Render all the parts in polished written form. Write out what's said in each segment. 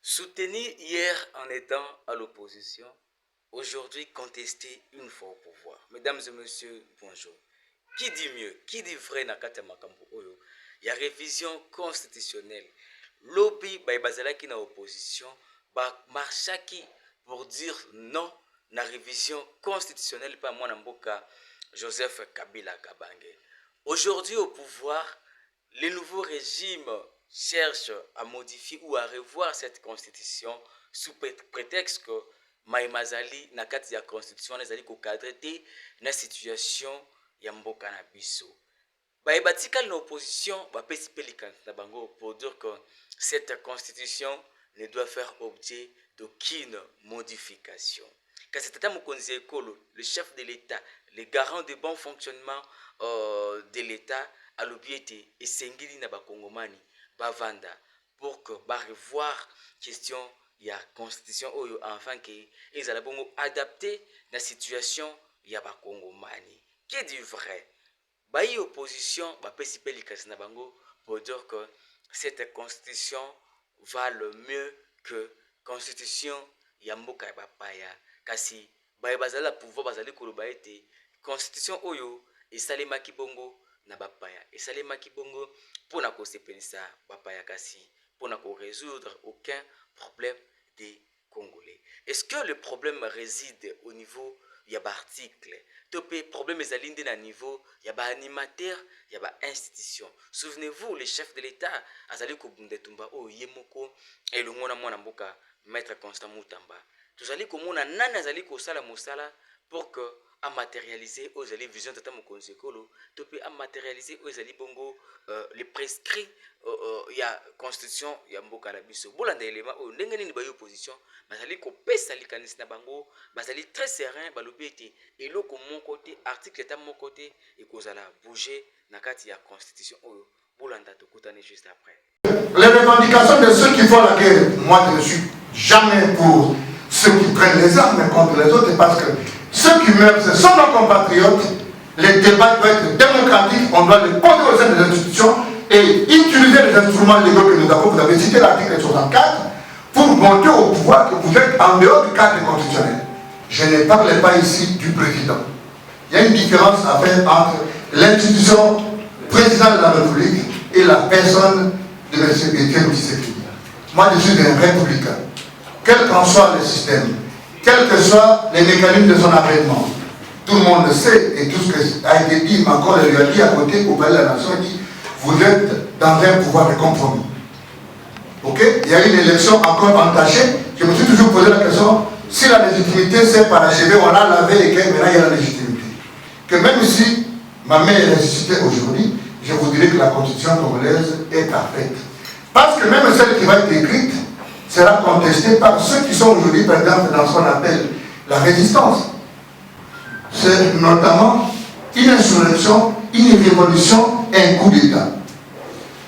Soutenu hier en étant à l'opposition, aujourd'hui contesté une fois au pouvoir. Mesdames et messieurs, bonjour. Qui dit mieux, qui dit vrai na kati ya makambo oyo? Il y a révision constitutionnelle. Lobby bazalaki na opposition, ba marchaki pour dire non na révision constitutionnelle par mwana mboka Joseph Kabila Kabange. Aujourd'hui au pouvoir, les nouveaux régimes cherchent à modifier ou à revoir cette constitution sous prétexte que Maïmazali na kati ya constitution ezali ko cadrer te na situation ya mboka na biso. Batikali na opposition bapesi pe likanisi na bango pour dire que cette constitution ne doit faire objet d'aucune modification. Kasi tata mokonzi ekolo, le chef de l'État, le garant de bon fonctionnement de l'État, alobi ete esengeli na bakongomani bavanda pour que revoir question ya constitution oyo afin que ezala bongo adapté na situation ya bakongomani. Qui dit vrai? Bayi opposition bapesi pe likasi na bango pour dire que cette constitution va le mieux que constitution ya mboka ya bapaya. Kasi bayi bazala pouvoir bazali koloba ete constitution oyo esalemaki bongo na bapaya, esalemaki bongo pona kosepelisa bapaya, kasi pona ko résoudre aucun problème des Congolais. Est-ce que le problème réside au niveau ya ba article? Topé problème ezali nde na niveau ya ba animateur ya ba institution. Souvenez-vous, le chef de l'État azali ko bundetumba o yemoko elongo na mwana mboka maître Constant Mutamba. Tozali komona nani azali ko sala mosala pour que à matérialiser aux ali vision tata mokonzi ekolo to pe à matérialiser aux ali bongo les prescrits ya constitution ya mboka na biso. Bolanda élément o ndenge nini ba opposition bazali ko pesa likanisi na bango, bazali très serein balobi ete eloko mon côté article ta mon côté ekozala bouger na kati ya constitution oyo. Bolanda to kutane juste après. Les revendications de ceux qui font la guerre, moi je ne suis jamais pour ceux qui prennent les armes contre les autres, parce que ceux qui meurent, ce sont nos compatriotes. Les débats doivent être démocratiques, on doit les poser au sein des institutions et utiliser les instruments légaux que nous avons. Vous avez cité l'article 64 pour montrer au pouvoir que vous êtes en dehors du cadre constitutionnel. Je ne parle pas ici du président. Il y a une différence à faire entre l'institution président de la République et la personne de M. Étienne Tshisekedi. Moi, je suis un républicain. Quel qu'en soit le système, quels que soient les mécanismes de son avènement, tout le monde le sait, et tout ce qui a été dit, Macron lui a dit à côté, au palais de la nation, il dit, vous êtes dans un pouvoir de compromis. Ok? Il y a eu une élection encore entachée. Je me suis toujours posé la question, si la légitimité s'est parachevée, on a lavé les cœurs, maintenant il y a la légitimité. Que même si ma mère est ressuscitée aujourd'hui, je vous dirais que la constitution congolaise est parfaite. Parce que même celle qui va être écrite sera contestée par ceux qui sont aujourd'hui, par exemple, dans ce qu'on appelle la résistance. C'est notamment une insurrection, une révolution et un coup d'État.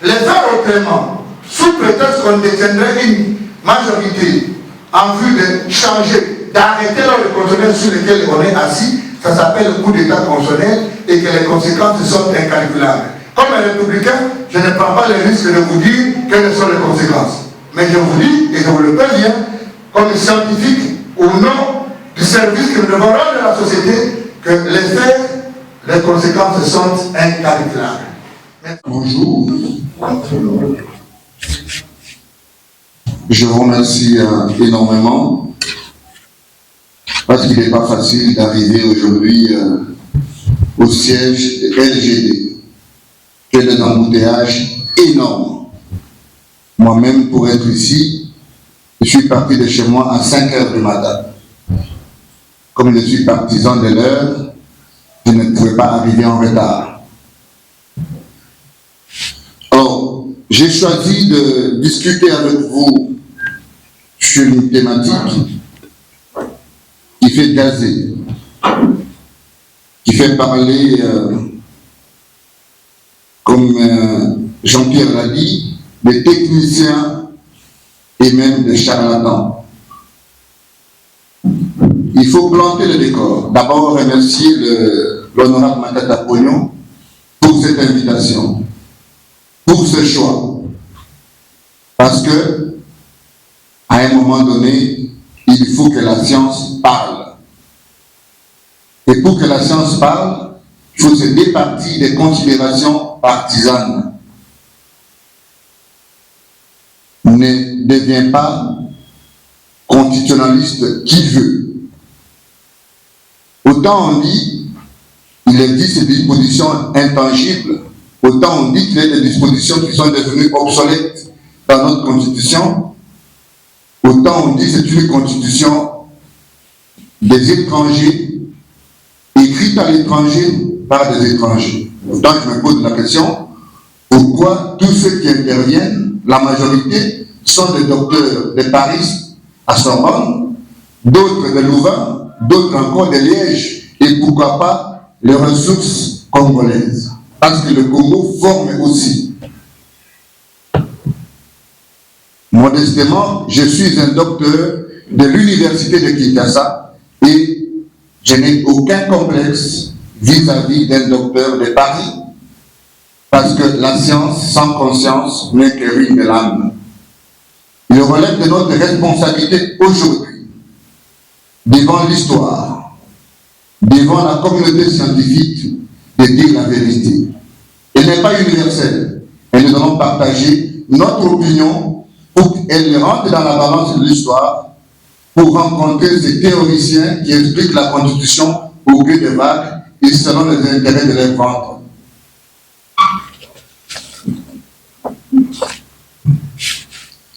Les faire autrement, sous prétexte qu'on détiendrait une majorité en vue de changer, d'arrêter le constitutionnel sur lequel on est assis, ça s'appelle le coup d'État constitutionnel et que les conséquences sont incalculables. Comme un républicain, je ne prends pas le risque de vous dire quelles sont les conséquences. Mais je vous dis, et je vous le préviens, comme scientifique, au nom du service que nous devons rendre à la société, que les faits, les conséquences sont incalculables. Bonjour. Je vous remercie énormément parce qu'il n'est pas facile d'arriver aujourd'hui au siège de LGD. Quel est un embouteillage énorme. Moi-même, pour être ici, je suis parti de chez moi à 5 heures du matin. Comme je suis partisan de l'heure, je ne pouvais pas arriver en retard. Or, j'ai choisi de discuter avec vous sur une thématique qui fait gazer, qui fait parler, comme Jean-Pierre l'a dit, des techniciens et même des charlatans. Il faut planter le décor. D'abord, remercier l'honorable Matata Pognon pour cette invitation, pour ce choix. Parce que moment donné, il faut que la science parle. Et pour que la science parle, il faut se départir des considérations partisanes. Ne deviens pas constitutionnaliste qui veut. Autant on dit, il existe des dispositions intangibles, autant on dit qu'il y a des dispositions qui sont devenues obsolètes dans notre constitution, autant on dit que c'est une constitution des étrangers, écrite à l'étranger par des étrangers. Autant je me pose la question, pourquoi tous ceux qui interviennent, la majorité, sont des docteurs de Paris à Sorbonne, d'autres de Louvain, d'autres encore de Liège, et pourquoi pas les ressources congolaises. Parce que le Congo forme aussi. Modestement, je suis un docteur de l'université de Kinshasa et je n'ai aucun complexe vis-à-vis d'un docteur de Paris, parce que la science sans conscience n'est que ruine de l'âme. Il relève de notre responsabilité aujourd'hui, devant l'histoire, devant la communauté scientifique, de dire la vérité. Elle n'est pas universelle, et nous allons partager notre opinion pour qu'elle rentre dans la balance de l'histoire, pour rencontrer ces théoriciens qui expliquent la Constitution au gré des vagues et selon les intérêts de leur ventre.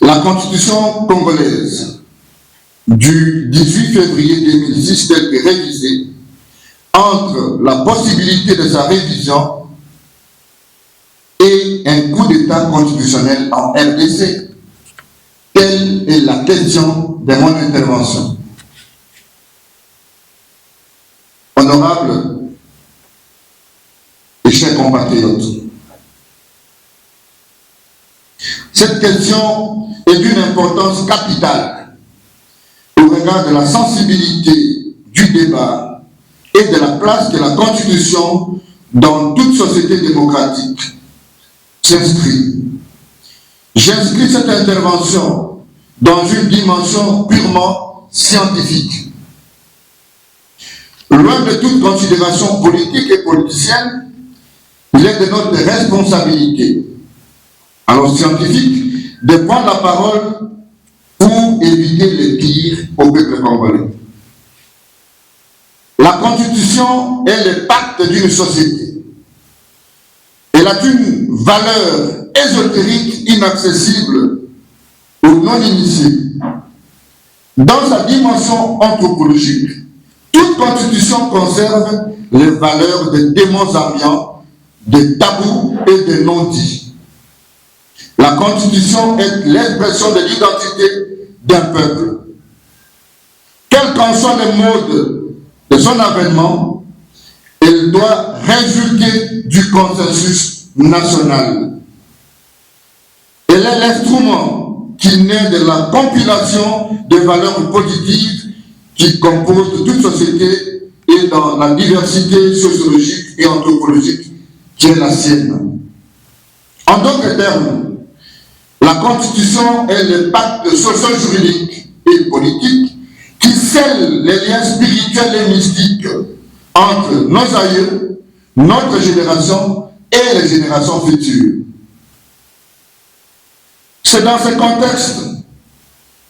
La Constitution congolaise du 18 février 2006 telle que révisée, entre la possibilité de sa révision et un coup d'État constitutionnel en RDC. Telle est la question de mon intervention. Honorables et chers compatriotes, cette question est d'une importance capitale au regard de la sensibilité du débat et de la place que la Constitution dans toute société démocratique s'inscrit. J'inscris cette intervention dans une dimension purement scientifique. Loin de toute considération politique et politicienne, il est de notre responsabilité, alors scientifique, de prendre la parole pour éviter le pire au peuple congolais. La Constitution est le pacte d'une société. Elle a une valeur ésotérique inaccessible aux non-initiés. Dans sa dimension anthropologique, toute constitution conserve les valeurs des démons ambiants, des tabous et des non-dits. La constitution est l'expression de l'identité d'un peuple. Quels qu'en soient les modes de son avènement, elle doit résulter du consensus national. Elle est l'instrument qui naît de la compilation des valeurs positives qui composent toute société et dans la diversité sociologique et anthropologique qui est la sienne. En d'autres termes, la Constitution est le pacte socio-juridique et politique qui scelle les liens spirituels et mystiques entre nos aïeux, notre génération et les générations futures. C'est dans ce contexte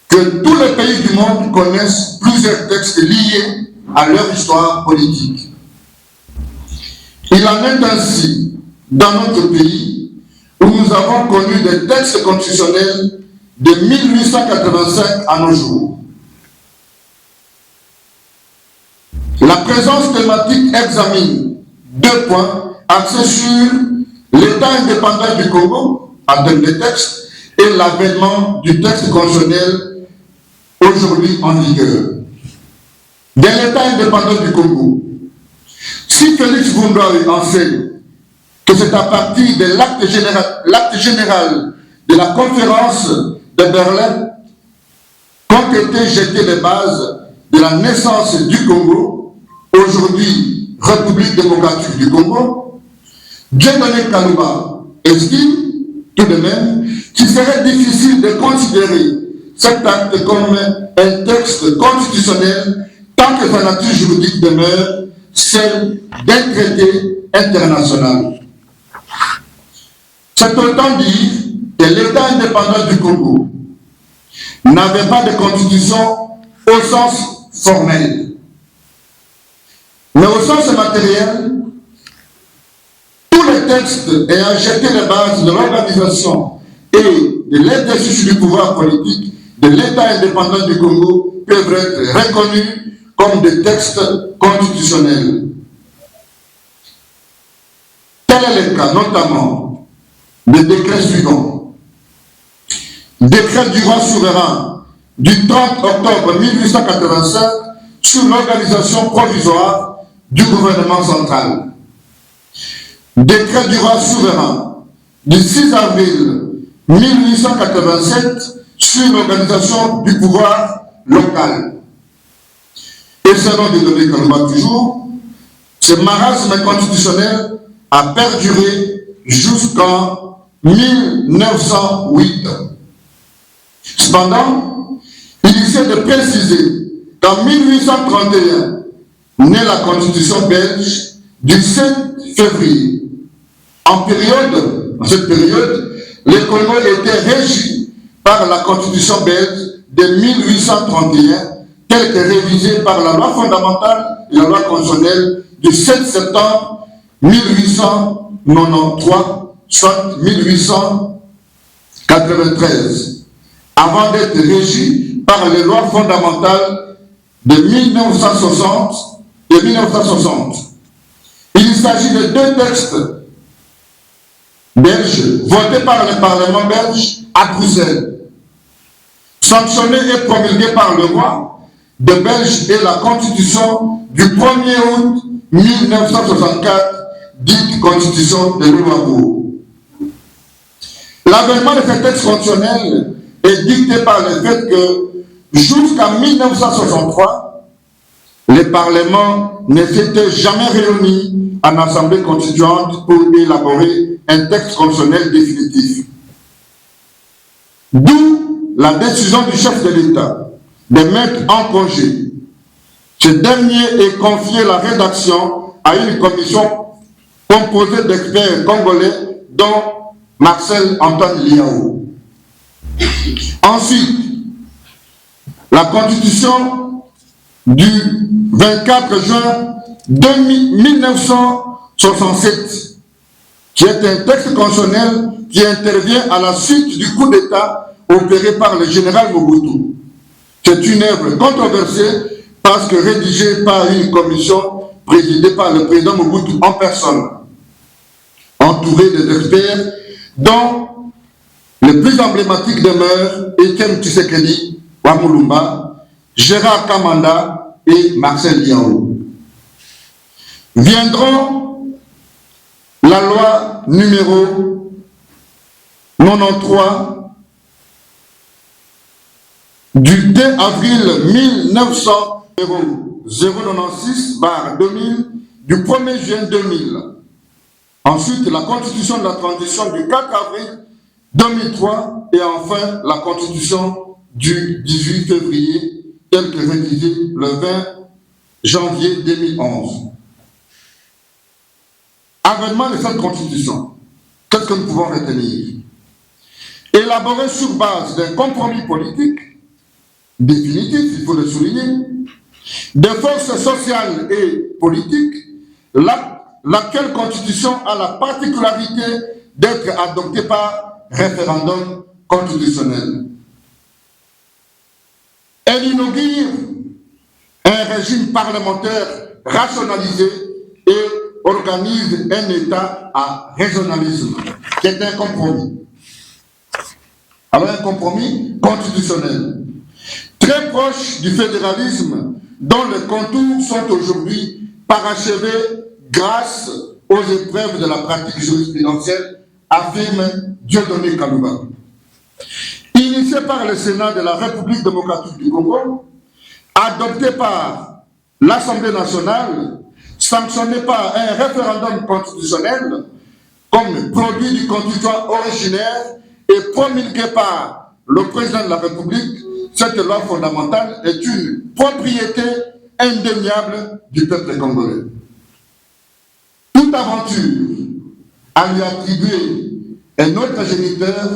que tous les pays du monde connaissent plusieurs textes liés à leur histoire politique. Il en est ainsi dans notre pays où nous avons connu des textes constitutionnels de 1885 à nos jours. La présence thématique examine 2 points axés sur l'état indépendant du Congo en termes de texte et l'avènement du texte constitutionnel aujourd'hui en vigueur. De l'état indépendant du Congo, si Félix Vundoy enseigne que c'est à partir de l'acte général de la conférence de Berlin qu'ont été jetées les bases de la naissance du Congo, aujourd'hui République démocratique du Congo, Dieudonné Kalouba estime tout de même qu'il serait difficile de considérer cet acte comme un texte constitutionnel tant que sa nature juridique demeure celle d'un traité international. C'est autant dire que l'État indépendant du Congo n'avait pas de constitution au sens formel, mais au sens matériel. Tous les textes ayant jeté les bases de l'organisation et de l'exercice du pouvoir politique de l'État indépendant du Congo peuvent être reconnus comme des textes constitutionnels. Tel est le cas notamment des décrets suivants. Décret du roi souverain du 30 octobre 1885 sur l'organisation provisoire du gouvernement central. Décret du roi souverain du 6 avril 1887 sur l'organisation du pouvoir local. Et selon Dieudonné Kalumba toujours, ce marasme constitutionnel a perduré jusqu'en 1908. Cependant, il essaie de préciser qu'en 1831 naît la constitution belge du 7 février. En cette période, le Congo était régi par la constitution belge de 1831, telle que révisée par la loi fondamentale et la loi constitutionnelle du 7 septembre 1893, soit 1893, avant d'être régi par les lois fondamentales de 1960 et 1960. Il s'agit de deux textes belges votés par le Parlement belge à Bruxelles, sanctionnés et promulgués par le roi de Belge et la Constitution du 1er août 1964, dite Constitution de Louisbourg. L'avènement de ce texte constitutionnel est dicté par le fait que jusqu'en 1963, le Parlement ne s'était jamais réuni en assemblée constituante pour élaborer un texte constitutionnel définitif. D'où la décision du chef de l'État de mettre en congé. Ce dernier est confié la rédaction à une commission composée d'experts congolais dont Marcel Antoine Liao. Ensuite, la constitution du 24 juin 1967, qui est un texte constitutionnel qui intervient à la suite du coup d'État opéré par le général Mobutu. C'est une œuvre controversée parce que rédigée par une commission présidée par le président Mobutu en personne, entourée des experts dont le plus emblématique demeure Etienne Tshisekedi Wamulumba, Gérard Kamanda et Marcel Liao. Viendront la loi numéro 93 du 2 avril 1996/2000 du 1er juin 2000. Ensuite, la constitution de la transition du 4 avril 2003 et enfin la constitution du 18 février telle que révisée le 20 janvier 2011. Avènement de cette constitution, qu'est-ce que nous pouvons retenir? Élaborée sur base d'un compromis politique définitif, il faut le souligner, de forces sociales et politiques, laquelle constitution a la particularité d'être adoptée par référendum constitutionnel. Elle inaugure un régime parlementaire rationalisé et organise un État à régionalisme, qui est un compromis. Alors un compromis constitutionnel, très proche du fédéralisme, dont les contours sont aujourd'hui parachevés grâce aux épreuves de la pratique jurisprudentielle, affirme Dieudonné Kalumba. Initié par le Sénat de la République démocratique du Congo, adopté par l'Assemblée nationale, sanctionné par un référendum constitutionnel comme produit du constituant originaire et promulgué par le président de la République, cette loi fondamentale est une propriété indéniable du peuple congolais. Toute aventure à lui attribuer un autre géniteur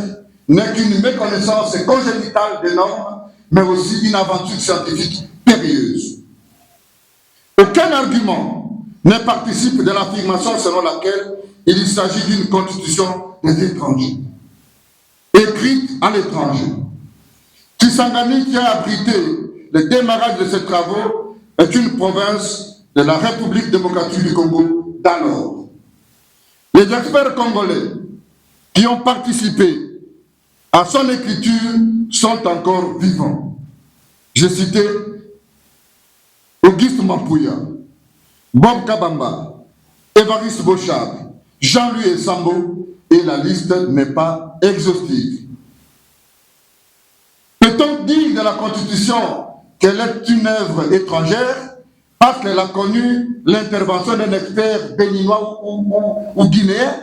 n'est qu'une méconnaissance congénitale des normes, mais aussi une aventure scientifique périlleuse. Aucun argument ne participe de l'affirmation selon laquelle il s'agit d'une constitution des étrangers, écrite à l'étranger. Kisangani, qui a abrité le démarrage de ces travaux, est une province de la République démocratique du Congo d'alors. Les experts congolais qui ont participé à son écriture sont encore vivants. J'ai cité Auguste Mampouya, Bob Kabamba, Évariste Bochard, Jean-Louis Essambo, et la liste n'est pas exhaustive. Peut-on dire de la Constitution qu'elle est une œuvre étrangère parce qu'elle a connu l'intervention d'un expert béninois ou guinéen?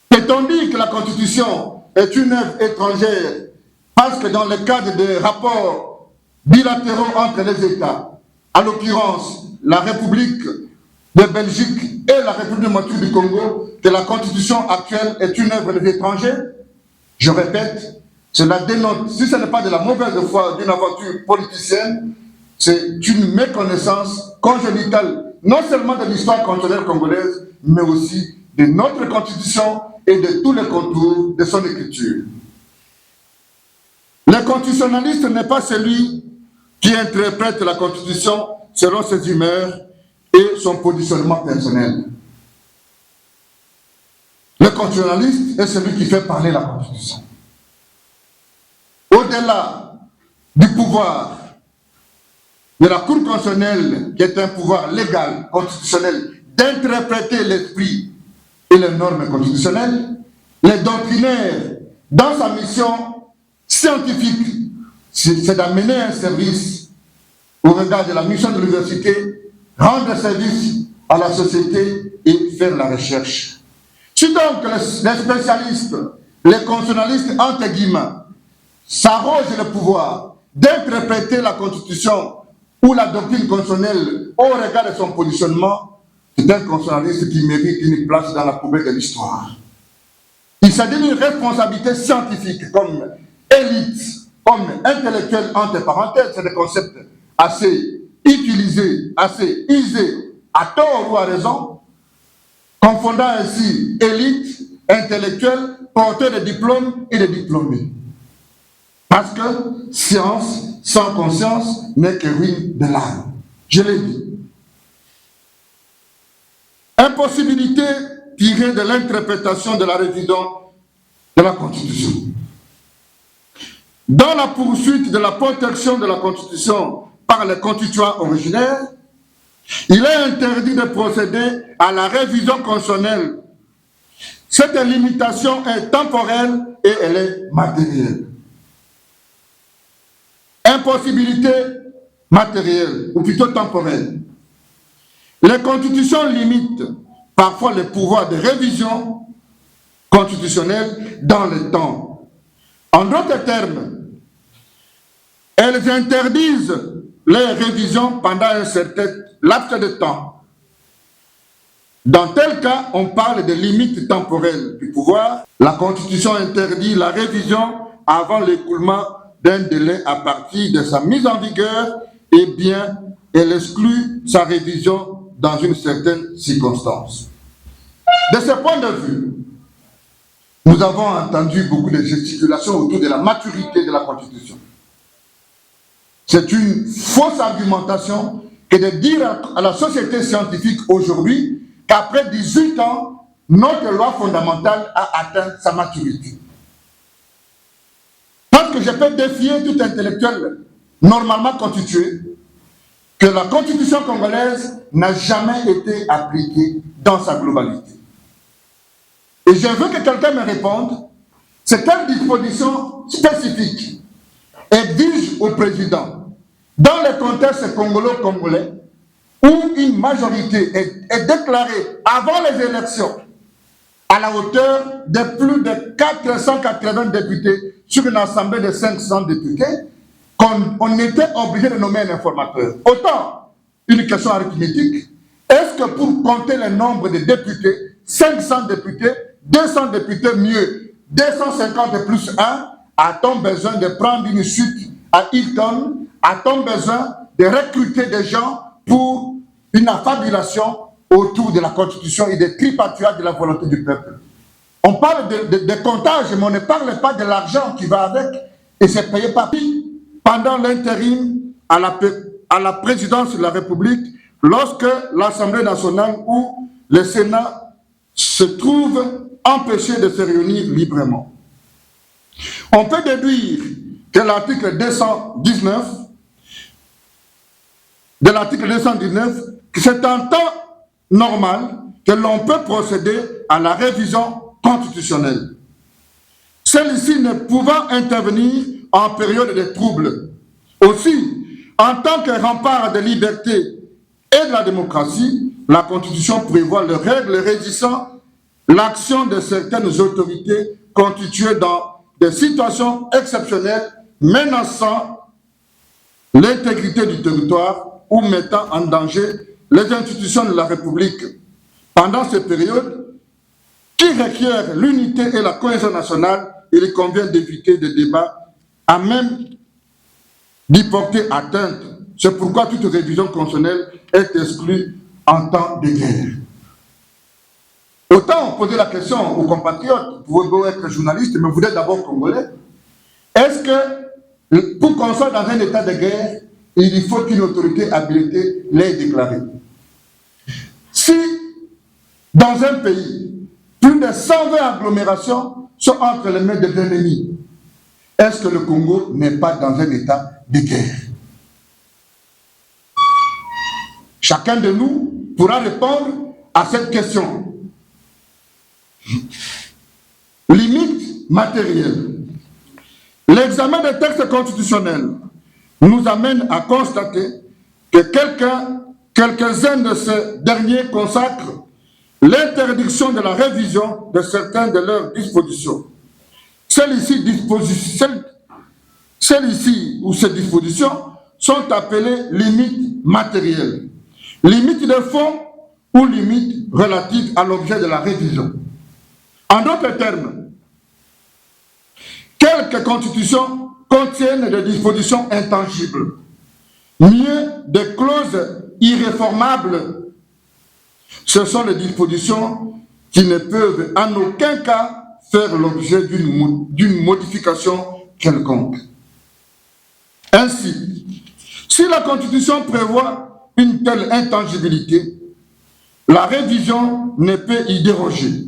Peut-on dire que la Constitution est une œuvre étrangère parce que dans le cadre des rapports bilatéraux entre les États, à l'occurrence la République de Belgique et la République démocratique du Congo, que la Constitution actuelle est une œuvre des étrangers? Je répète, cela dénote, si ce n'est pas de la mauvaise foi d'une aventure politicienne, c'est une méconnaissance congénitale, non seulement de l'histoire constitutionnelle congolaise, mais aussi de notre Constitution et de tous les contours de son écriture. Le constitutionnaliste n'est pas celui qui interprète la Constitution selon ses humeurs et son positionnement personnel. Le constitutionnaliste est celui qui fait parler la Constitution. Au-delà du pouvoir de la Cour constitutionnelle, qui est un pouvoir légal, constitutionnel, d'interpréter l'esprit et les normes constitutionnelles, les doctrinaires, dans sa mission scientifique, c'est d'amener un service au regard de la mission de l'université, rendre service à la société et faire la recherche. Si donc les spécialistes, les constitutionnalistes, entre guillemets, s'arrogent le pouvoir d'interpréter la Constitution ou la doctrine constitutionnelle au regard de son positionnement, c'est un constitutionnaliste qui mérite une place dans la poubelle de l'histoire. Il s'agit d'une responsabilité scientifique comme élite, comme intellectuel entre parenthèses, c'est des concepts assez utilisés, assez usés, à tort ou à raison, confondant ainsi élite, intellectuel, porteur de diplômes et de diplômés. Parce que science sans conscience n'est que ruine de l'âme. Je l'ai dit. Impossibilité tirée de l'interprétation de la révision de la Constitution. Dans la poursuite de la protection de la Constitution par les constituants originaires, il est interdit de procéder à la révision constitutionnelle. Cette limitation est temporelle et elle est matérielle. Impossibilité matérielle, ou plutôt temporelle. Les constitutions limitent parfois le pouvoir de révision constitutionnelle dans le temps. En d'autres termes, elles interdisent les révisions pendant un certain laps de temps. Dans tel cas, on parle de limites temporelles du pouvoir. La Constitution interdit la révision avant l'écoulement d'un délai à partir de sa mise en vigueur, et bien, elle exclut sa révision dans une certaine circonstance. De ce point de vue, nous avons entendu beaucoup de gesticulations autour de la maturité de la Constitution. C'est une fausse argumentation que de dire à la société scientifique aujourd'hui qu'après 18 ans, notre loi fondamentale a atteint sa maturité. Parce que je peux défier tout intellectuel normalement constitué que la Constitution congolaise n'a jamais été appliquée dans sa globalité. Et je veux que quelqu'un me réponde, c'est quelle disposition spécifique exige au président, dans le contexte congolo-congolais, où une majorité est déclarée avant les élections à la hauteur de plus de 480 députés sur une assemblée de 500 députés, qu'on était obligé de nommer un informateur. Autant, une question arithmétique, est-ce que pour compter le nombre de députés, 500 députés, 200 députés mieux, 250 plus 1, a-t-on besoin de prendre une suite à Hilton? A-t-on besoin de recruter des gens pour une affabulation autour de la Constitution et des tripatouilles de la volonté du peuple? On parle de comptage, mais on ne parle pas de l'argent qui va avec, et c'est payé par qui? Pendant l'intérim à la présidence de la République, lorsque l'Assemblée nationale ou le Sénat se trouvent empêchés de se réunir librement. On peut déduire que l'article 219, que c'est un temps normal que l'on peut procéder à la révision constitutionnelle. Celle-ci ne pouvant intervenir en période de trouble. Aussi, en tant que rempart de liberté et de la démocratie, la Constitution prévoit les règles régissant l'action de certaines autorités constituées dans des situations exceptionnelles menaçant l'intégrité du territoire ou mettant en danger les institutions de la République. Pendant cette période, qui requiert l'unité et la cohésion nationale, il convient d'éviter des débats à même d'y porter atteinte. C'est pourquoi toute révision constitutionnelle est exclue en temps de guerre. Autant poser la question aux compatriotes, vous pouvez être journaliste, mais vous êtes d'abord congolais. Est-ce que pour qu'on soit dans un état de guerre, il faut qu'une autorité habilitée l'ait déclaré? Si dans un pays, plus de 120 agglomérations sont entre les mains des ennemis, est-ce que le Congo n'est pas dans un état de guerre? Chacun de nous pourra répondre à cette question. Limite matérielle. L'examen des textes constitutionnels nous amène à constater que quelques-uns de ces derniers consacrent l'interdiction de la révision de certaines de leurs dispositions. Celles-ci ou ces dispositions sont appelées limites matérielles, limites de fond ou limites relatives à l'objet de la révision. En d'autres termes, quelques constitutions contiennent des dispositions intangibles, mieux des clauses irréformables. Ce sont les dispositions qui ne peuvent en aucun cas faire l'objet d'une modification quelconque. Ainsi, si la Constitution prévoit une telle intangibilité, la révision ne peut y déroger,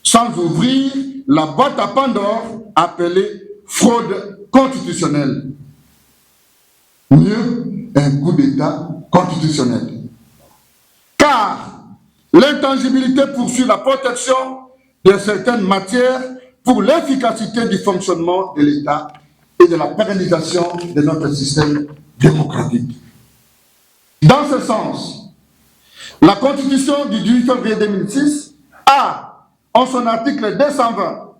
sans ouvrir la boîte à Pandore appelée fraude constitutionnelle. Mieux, un coup d'État constitutionnel. Car l'intangibilité poursuit la protection de certaines matières pour l'efficacité du fonctionnement de l'État et de la pérennisation de notre système démocratique. Dans ce sens, la Constitution du 18 février 2006 a, en son article 220,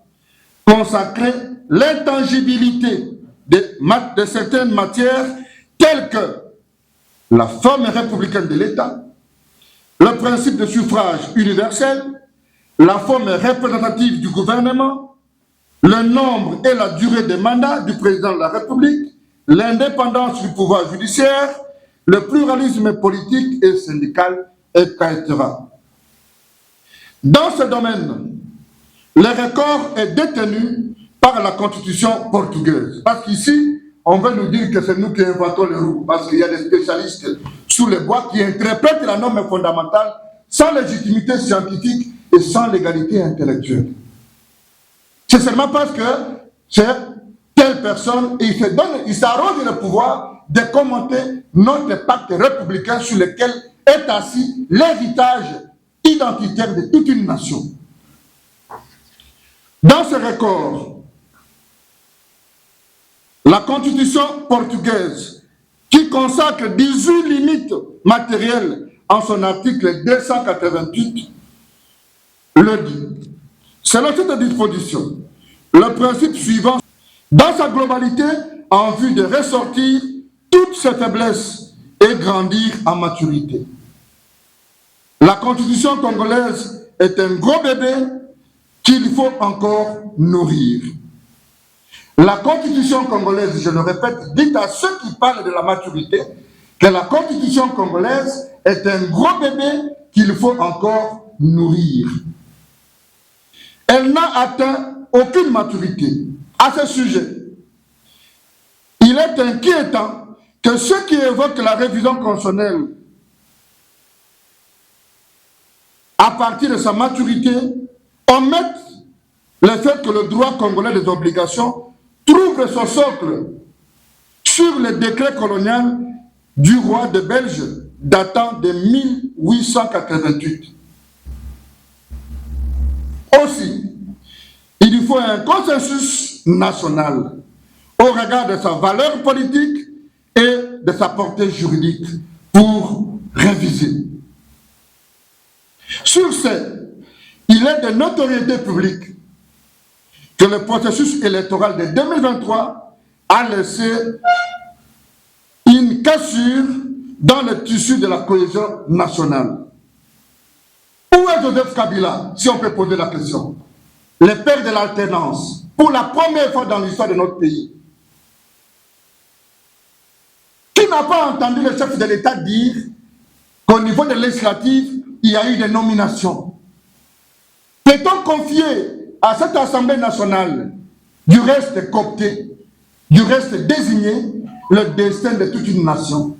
consacré l'intangibilité de certaines matières telles que la forme républicaine de l'État, le principe de suffrage universel, la forme représentative du gouvernement, le nombre et la durée des mandats du président de la République, l'indépendance du pouvoir judiciaire, le pluralisme politique et syndical, etc. Dans ce domaine, le record est détenu par la Constitution portugaise. Parce qu'ici, on veut nous dire que c'est nous qui inventons le roue, parce qu'il y a des spécialistes sous les bois qui interprètent la norme fondamentale sans légitimité scientifique et sans légalité intellectuelle. C'est seulement parce que c'est telle personne et il s'arroge le pouvoir de commenter notre pacte républicain sur lequel est assis l'héritage identitaire de toute une nation. Dans ce record, la Constitution portugaise, qui consacre 18 limites matérielles en son article 288, le dit. Selon cette disposition, le principe suivant, dans sa globalité, en vue de ressortir toutes ses faiblesses et grandir en maturité. La Constitution congolaise est un gros bébé qu'il faut encore nourrir. La Constitution congolaise, je le répète, dit à ceux qui parlent de la maturité que la Constitution congolaise est un gros bébé qu'il faut encore nourrir. Elle n'a atteint aucune maturité. À ce sujet, il est inquiétant que ceux qui évoquent la révision constitutionnelle à partir de sa maturité omettent le fait que le droit congolais des obligations trouve son socle sur le décret colonial du roi de Belge datant de 1888. Aussi, il faut un consensus national au regard de sa valeur politique et de sa portée juridique pour réviser. Sur ce, il est de notoriété publique que le processus électoral de 2023 a laissé une cassure dans le tissu de la cohésion nationale. Où est Joseph Kabila, si on peut poser la question? Le père de l'alternance, pour la première fois dans l'histoire de notre pays. Qui n'a pas entendu le chef de l'État dire qu'au niveau des législatives, il y a eu des nominations? Peut-on confier à cette Assemblée nationale, du reste coopté, du reste désigné, le destin de toute une nation?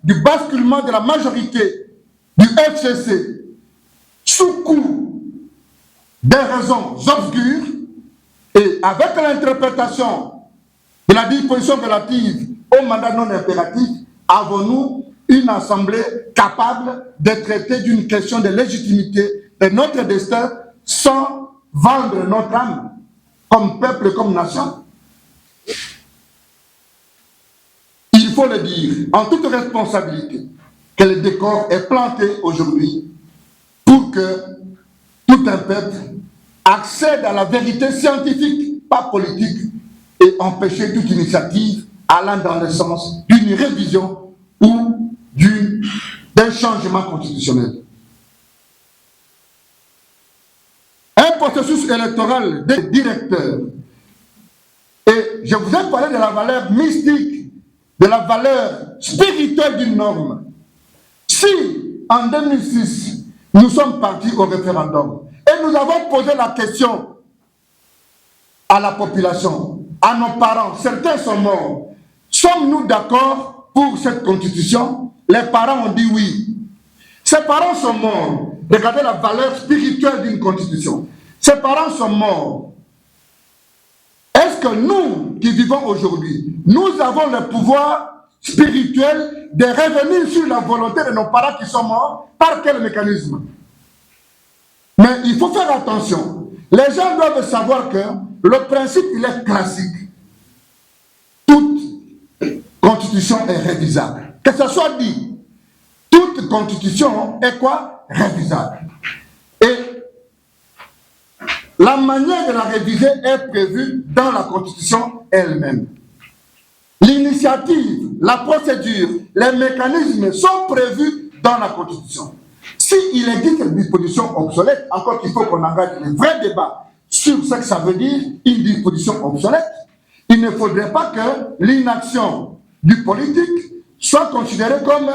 Du basculement de la majorité du FCC sous coup des raisons obscures et avec l'interprétation de la disposition relative au mandat non impératif, avons-nous une assemblée capable de traiter d'une question de légitimité de notre destin sans vendre notre âme comme peuple et comme nation? Il faut le dire en toute responsabilité que le décor est planté aujourd'hui pour que tout un peuple accède à la vérité scientifique, pas politique, et empêcher toute initiative allant dans le sens d'une révision ou d'un changement constitutionnel. Un processus électoral des directeurs, et je vous ai parlé de la valeur mystique, de la valeur spirituelle d'une norme. Si, en 2006, nous sommes partis au référendum et nous avons posé la question à la population, à nos parents, certains sont morts, sommes-nous d'accord pour cette constitution? Les parents ont dit oui. Ces parents sont morts. Regardez la valeur spirituelle d'une constitution. Ces parents sont morts. Est-ce que nous, qui vivons aujourd'hui, nous avons le pouvoir spirituel de revenir sur la volonté de nos parents qui sont morts? Par quel mécanisme? Mais il faut faire attention. Les gens doivent savoir que le principe, il est classique. Toute constitution est révisable. Que ce soit dit, toute constitution est quoi? Révisable. Et la manière de la réviser est prévue dans la constitution elle-même. L'initiative, la procédure, les mécanismes sont prévus dans la constitution. S'il existe une disposition obsolète, encore qu'il faut qu'on engage un vrai débat sur ce que ça veut dire, une disposition obsolète, il ne faudrait pas que l'inaction du politique soit considérée comme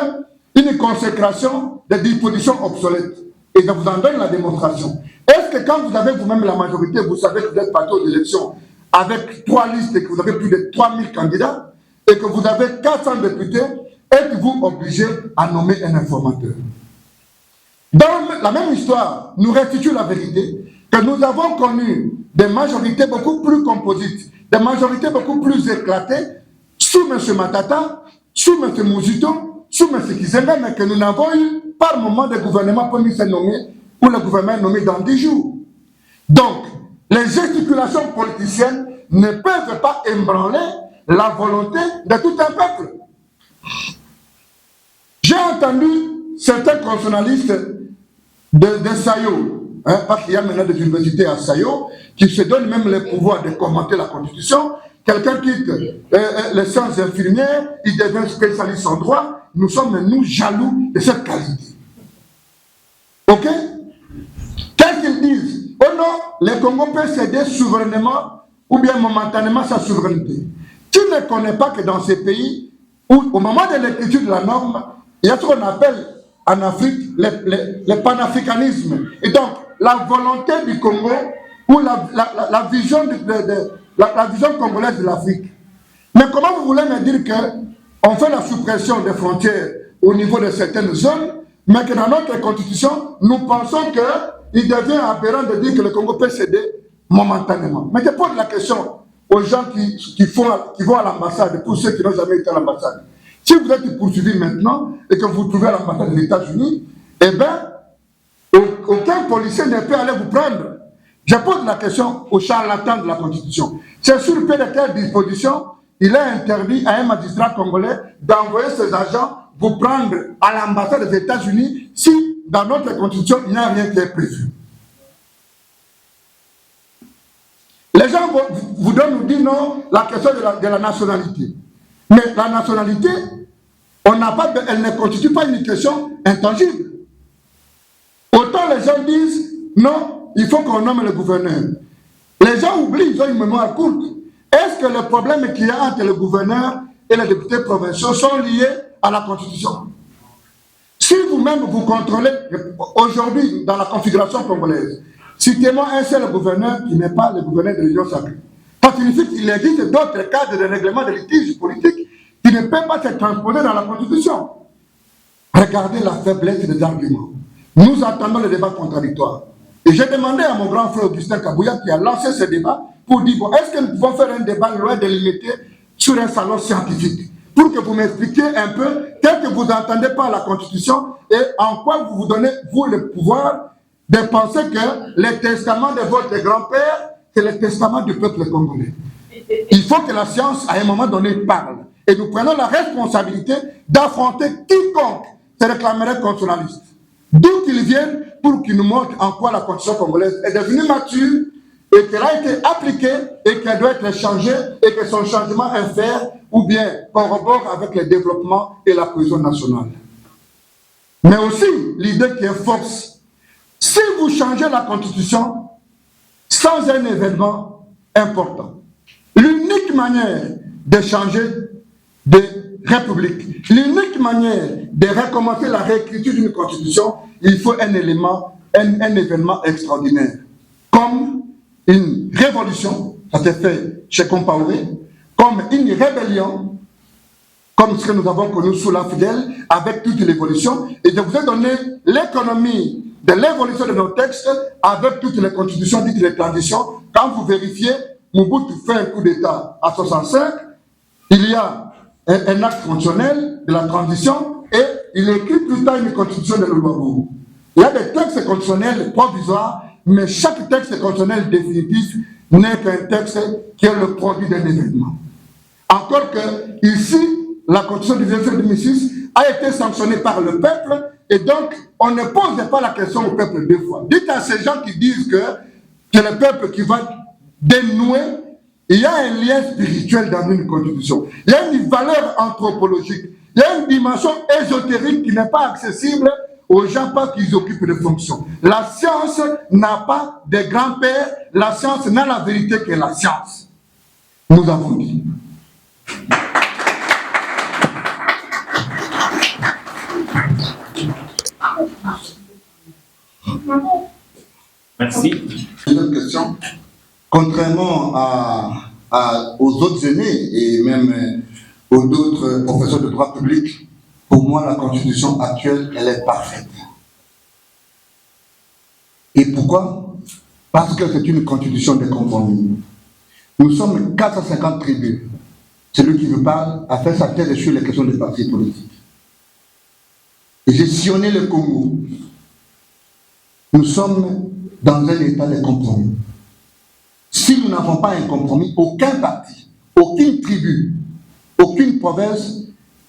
une consécration de dispositions obsolètes. Et je vous en donne la démonstration. Est-ce que quand vous avez vous-même la majorité, vous savez que vous êtes parti aux élections avec 3 listes et que vous avez plus de 3000 candidats et que vous avez 400 députés, êtes-vous obligé à nommer un informateur? Dans la même histoire, nous restitue la vérité que nous avons connu des majorités beaucoup plus composites, des majorités beaucoup plus éclatées sous M. Matata, sous M. Mouzito, sous M. Kizembe, mais que nous n'avons eu par moment de gouvernement pour nous se nommer, ou le gouvernement est nommé dans 10 jours. Donc, les gesticulations politiciennes ne peuvent pas ébranler la volonté de tout un peuple. J'ai entendu certains constitutionnalistes de Sayo, parce qu'il y a maintenant des universités à Sayo, qui se donnent même le pouvoir de commenter la Constitution, quelqu'un quitte les sciences infirmières, il devient spécialiste en droit. Nous sommes, nous, jaloux de cette qualité. Ok? Qu'est-ce qu'ils disent? Oh non, le Congo peut céder souverainement ou bien momentanément sa souveraineté. Tu ne connais pas que dans ces pays, où, au moment de l'écriture de la norme, il y a ce qu'on appelle en Afrique le panafricanisme. Et donc, la volonté du Congo ou la vision la vision congolaise de l'Afrique. Mais comment vous voulez me dire qu'on fait la suppression des frontières au niveau de certaines zones, mais que dans notre constitution, nous pensons qu'il devient aberrant de dire que le Congo peut céder momentanément. Mais je pose la question aux gens qui vont à l'ambassade, pour ceux qui n'ont jamais été à l'ambassade. Si vous êtes poursuivi maintenant et que vous vous trouvez à l'ambassade des États-Unis, eh bien, aucun policier ne peut aller vous prendre. Je pose la question aux charlatans de la Constitution. C'est sur le pied de quelle disposition il est interdit à un magistrat congolais d'envoyer ses agents vous prendre à l'ambassade des États-Unis si dans notre Constitution il n'y a rien qui est prévu. Les gens voudront nous dire non, la question de la nationalité. Mais la nationalité, elle ne constitue pas une question intangible. Autant les gens disent non, il faut qu'on nomme le gouverneur. Les gens oublient, ils ont une mémoire courte. Est-ce que le problème qu'il y a entre le gouverneur et les députés provinciaux sont liés à la Constitution? Si vous-même vous contrôlez, aujourd'hui, dans la configuration congolaise, citez-moi un seul gouverneur qui n'est pas le gouverneur de l'Union sacrée. Ça signifie qu'il existe d'autres cadres de règlement de litiges politiques qui ne peuvent pas être transposés dans la Constitution. Regardez la faiblesse des arguments. Nous attendons le débat contradictoire. Et j'ai demandé à mon grand frère Augustin Kabouya qui a lancé ce débat pour dire, bon, est-ce que nous pouvons faire un débat loin délimité sur un salon scientifique pour que vous m'expliquiez un peu qu'est-ce que vous entendez par la Constitution et en quoi vous vous donnez, vous, le pouvoir de penser que le testament de votre grand-père, c'est le testament du peuple congolais. Il faut que la science, à un moment donné, parle. Et nous prenons la responsabilité d'affronter quiconque se réclamerait constitutionnaliste. D'où qu'ils viennent pour qu'ils nous montrent en quoi la Constitution congolaise est devenue mature et qu'elle a été appliquée et qu'elle doit être changée et que son changement est fait ou bien corrobore avec le développement et la cohésion nationale. Mais aussi l'idée qui est force. Si vous changez la Constitution sans un événement important, l'unique manière de changer de république, l'unique manière de recommencer la réécriture d'une constitution, il faut un événement extraordinaire. Comme une révolution, ça s'est fait chez Compaoré, comme une rébellion, comme ce que nous avons connu sous la Fidèle, avec toute l'évolution. Et je vous ai donné l'économie de l'évolution de nos textes avec toutes les constitutions, dites les transitions. Quand vous vérifiez, Mobutu fait un coup d'État à 65, il y a un acte fonctionnel de la transition et il écrit plus tard une constitution de l'Ouabou. Il y a des textes constitutionnels provisoires, mais chaque texte constitutionnel définitif n'est qu'un texte qui est le produit d'un événement. Encore que ici, la constitution du 27 2006 a été sanctionnée par le peuple et donc on ne pose pas la question au peuple deux fois. Dites à ces gens qui disent que c'est le peuple qui va dénouer. Il y a un lien spirituel dans une constitution. Il y a une valeur anthropologique. Il y a une dimension ésotérique qui n'est pas accessible aux gens parce qu'ils occupent des fonctions. La science n'a pas de grand-père. La science n'a la vérité que la science. Nous avons dit. Merci. Une autre question. Contrairement aux autres aînés et même aux autres professeurs de droit public, pour moi, la constitution actuelle, elle est parfaite. Et pourquoi? Parce que c'est une constitution de compromis. Nous sommes 450 tribus. Celui qui vous parle a fait sa thèse sur les questions des partis politiques. Et j'ai sillonné le Congo. Nous sommes dans un état de compromis. Si nous n'avons pas un compromis, aucun parti, aucune tribu, aucune province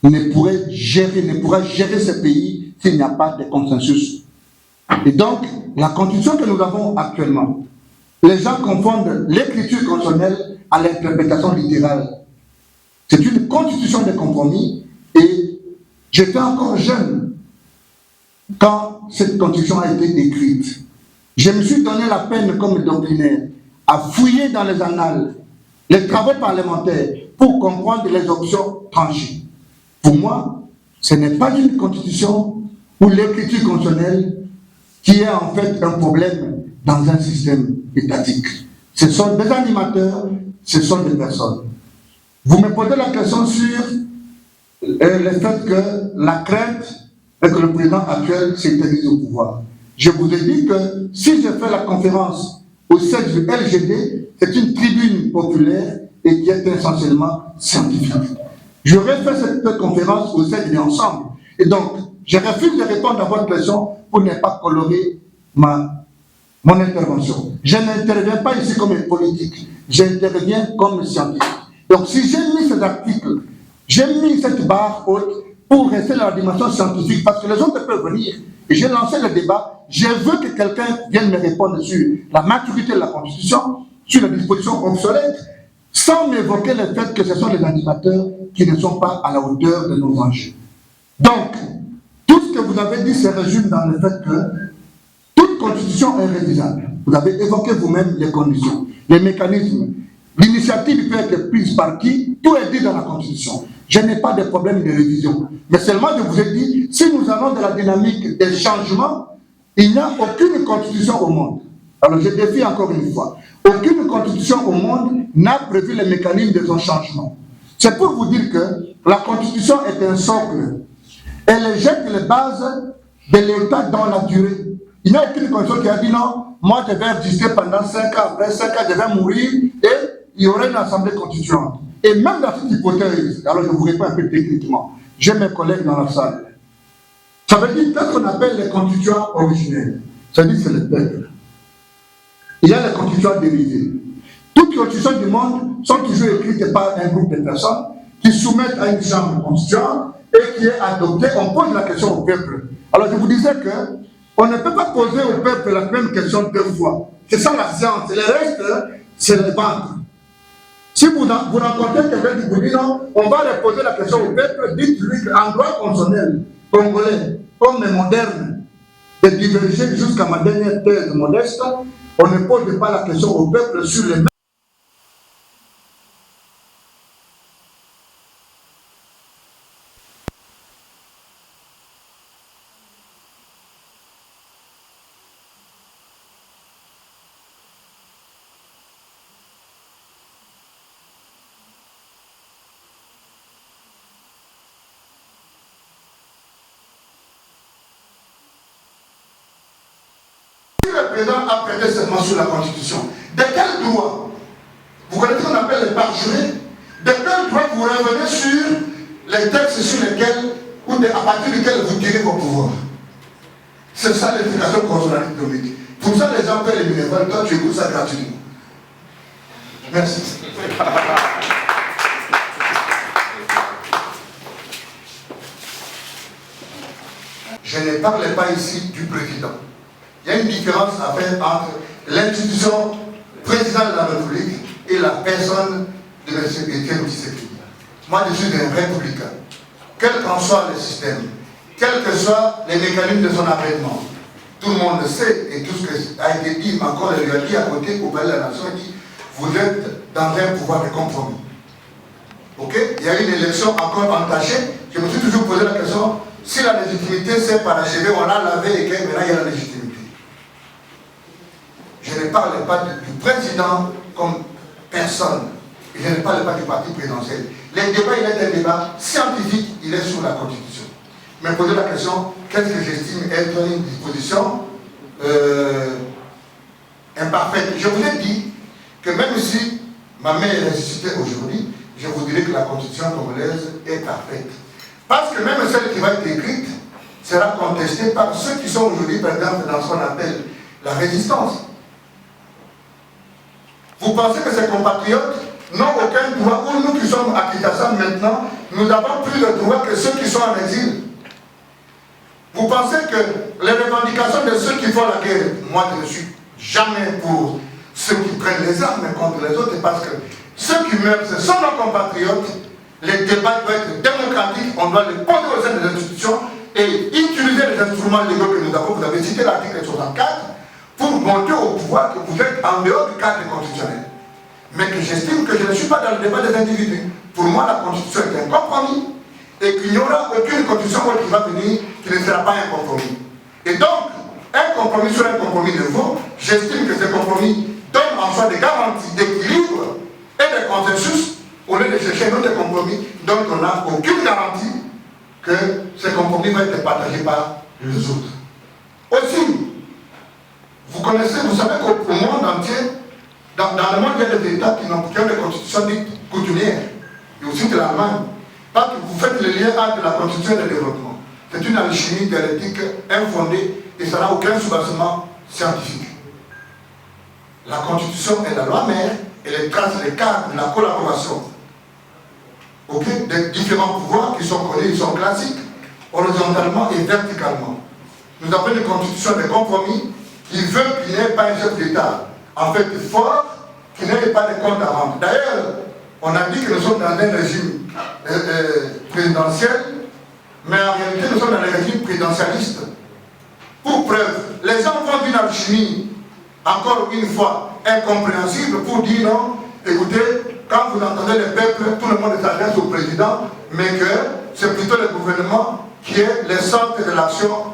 ne pourrait gérer ce pays s'il n'y a pas de consensus. Et donc, la constitution que nous avons actuellement, les gens confondent l'écriture constitutionnelle à l'interprétation littérale. C'est une constitution de compromis et j'étais encore jeune quand cette constitution a été écrite. Je me suis donné la peine comme doctrinaire à fouiller dans les annales, les travaux parlementaires pour comprendre les options tranchées. Pour moi, ce n'est pas une constitution ou l'écriture constitutionnelle qui est en fait un problème dans un système étatique. Ce sont des animateurs, ce sont des personnes. Vous me posez la question sur le fait que la crainte est que le président actuel s'éternise au pouvoir. Je vous ai dit que si je fais la conférence au siège du LGD, c'est une tribune populaire et qui est essentiellement scientifique. J'aurais fait cette conférence au siège de l'ensemble. Et donc, je refuse de répondre à votre question pour ne pas colorer mon intervention. Je n'interviens pas ici comme politique, j'interviens comme scientifique. Donc, si j'ai mis ces articles, j'ai mis cette barre haute pour rester dans la dimension scientifique, parce que les autres peuvent venir. Et j'ai lancé le débat. Je veux que quelqu'un vienne me répondre sur la maturité de la Constitution, sur les dispositions obsolètes, sans m'évoquer le fait que ce sont les animateurs qui ne sont pas à la hauteur de nos enjeux. Donc, tout ce que vous avez dit se résume dans le fait que toute constitution est révisable. Vous avez évoqué vous-même les conditions, les mécanismes. L'initiative peut être prise par qui? Tout est dit dans la Constitution. Je n'ai pas de problème de révision. Mais seulement, je vous ai dit, si nous avons de la dynamique des changements, il n'y a aucune constitution au monde. Alors, je défie encore une fois. Aucune constitution au monde n'a prévu les mécanismes de son changement. C'est pour vous dire que la Constitution est un socle. Elle jette les bases de l'État dans la durée. Il n'y a aucune constitution qui a dit non, moi je vais exister pendant 5 ans, après 5 ans je vais mourir et il y aura une assemblée constituante. Et même dans cette hypothèse, alors je vous réponds un peu techniquement, j'ai mes collègues dans la salle. Ça veut dire qu'est-ce qu'on appelle les constituants originels. Ça veut dire que c'est le peuple. Il y a les constituants dérivés. Toutes les constitutions du monde sont toujours écrites par un groupe de personnes qui soumettent à une chambre constituante et qui est adoptée. On pose la question au peuple. Alors je vous disais que on ne peut pas poser au peuple la même question 2 fois. C'est ça la science. Le reste, c'est le ventre. Si vous rencontrez quelqu'un qui vous dit non, on va leur poser la question au peuple, dites-lui qu'en droit constitutionnel congolais, comme moderne, de diverger jusqu'à ma dernière thèse modeste, on ne pose pas la question au peuple sur les mêmes. Le président a prêté serment sur la Constitution. De quel droit? Vous connaissez ce qu'on appelle les parjurés? De quel droit vous revenez sur les textes sur lesquels, ou à partir desquels vous tirez vos pouvoirs? C'est ça l'éducation constitutionnelle économique. Pour ça, les gens paient les bénévoles. Toi, tu écoutes ça gratuitement. Merci. Je ne parle pas ici du président. Il y a une différence à faire entre l'institution président de la République et la personne de M. Étienne Tshisekedi. Moi, je suis un républicain. Quel qu'en soit le système, quels que soient les mécanismes de son avènement, tout le monde le sait, et tout ce qui a été dit, encore il lui a dit à côté au palais de la nation, il dit, vous êtes dans un pouvoir de compromis. Ok? Il y a une élection encore entachée. Je me suis toujours posé la question, si la légitimité s'est parachevée, on a lavé et que maintenant il y a la légitimité. Je ne parle pas du président comme personne. Je ne parle pas du parti présidentiel. Le débat, il est un débat scientifique, il est sur la Constitution. Mais poser la question, qu'est-ce que j'estime être une disposition imparfaite? Je vous ai dit que même si ma mère est ressuscitée aujourd'hui, je vous dirais que la Constitution congolaise est parfaite. Parce que même celle qui va être écrite sera contestée par ceux qui sont aujourd'hui, par exemple, dans ce qu'on appelle la résistance. Vous pensez que ces compatriotes n'ont aucun droit, ou nous qui sommes à Kinshasa maintenant, nous avons plus de droits que ceux qui sont en exil? Vous pensez que les revendications de ceux qui font la guerre, moi je ne suis jamais pour ceux qui prennent les armes contre les autres, parce que Ceux qui meurent, ce sont nos compatriotes. Les débats doivent être démocratiques. On doit les poser au sein des institutions et utiliser les instruments légaux que nous avons. Vous avez cité l'article 64 pour montrer au pouvoir que vous êtes en dehors du cadre constitutionnel. Mais que j'estime que je ne suis pas dans le débat des individus. Pour moi, la Constitution est un compromis et qu'il n'y aura aucune Constitution qui va venir qui ne sera pas un compromis. Et donc, un compromis sur un compromis nouveau, j'estime que ce compromis donne en soi des garanties d'équilibre et de consensus au lieu de chercher un autre compromis dont on n'a aucune garantie que ce compromis va être partagé par les autres. Aussi, vous connaissez, vous savez qu'au monde entier, dans le monde, il y a des États qui ont des constitutions dites coutumières, et aussi de l'Allemagne, parce que vous faites le lien entre la constitution et le développement. C'est une alchimie dialectique infondée et ça n'a aucun soubassement scientifique. La constitution est la loi mère et elle trace les cadres de la collaboration des différents pouvoirs qui sont connus, ils sont classiques, horizontalement et verticalement. Nous avons une constitution de compromis qui veut qu'il n'y ait pas un chef d'État, en fait fort, qu'il n'y ait pas de compte à rendre. D'ailleurs, on a dit que nous sommes dans un régime présidentiel, mais en réalité nous sommes dans un régime présidentialiste. Pour preuve, les gens font une alchimie, encore une fois, incompréhensible pour dire non, écoutez, quand vous entendez le peuple, tout le monde s'adresse au président, mais que c'est plutôt le gouvernement qui est le centre de l'action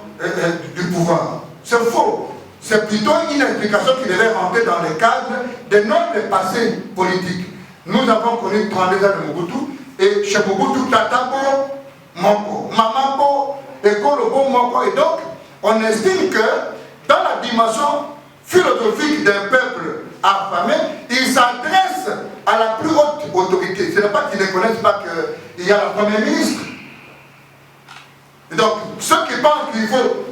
du pouvoir. C'est faux. C'est plutôt une explication qui devait rentrer dans le cadre de notre passé politique. Nous avons connu 32 ans de Mobutu, et chez Mobutu, Tatabo, Moko, Mamabo, Ekolobo, Moko, et donc, on estime que dans la dimension philosophique d'un peuple affamé, il s'adresse à la plus haute autorité. Ce n'est pas qu'ils ne connaissent pas qu'il y a le Premier ministre. Et donc, ceux qui pensent qu'il faut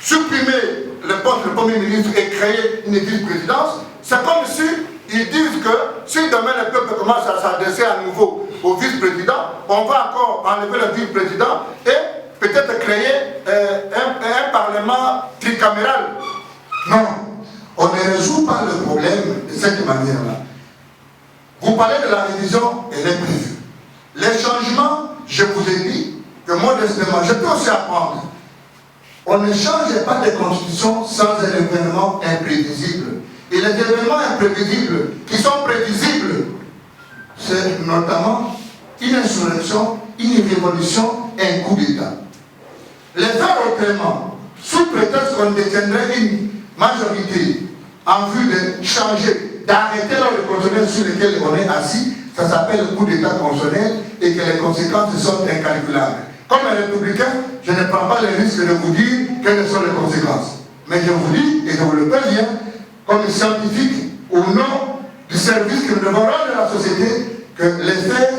supprimer le poste de Premier ministre et créer une vice-présidence, c'est comme si ils disent que si demain le peuple commence à s'adresser à nouveau au vice-président, on va encore enlever le vice-président et peut-être créer un parlement tricaméral. Non, on ne résout pas le problème de cette manière-là. Vous parlez de la révision, elle est prévue. Les changements, je vous ai dit que modestement, je peux aussi apprendre. On ne change pas de constitution sans un événement imprévisible. Et les événements imprévisibles qui sont prévisibles, c'est notamment une insurrection, une révolution et un coup d'État. Les faire autrement, sous prétexte qu'on détiendrait une majorité en vue de changer, d'arrêter le constitutionnel sur lequel on est assis, ça s'appelle le coup d'État constitutionnel et que les conséquences sont incalculables. Comme un républicain, je ne prends pas le risque de vous dire quelles sont les conséquences. Mais je vous dis, et je vous le préviens, comme scientifique, au nom du service que nous devons rendre à la société, que les faits,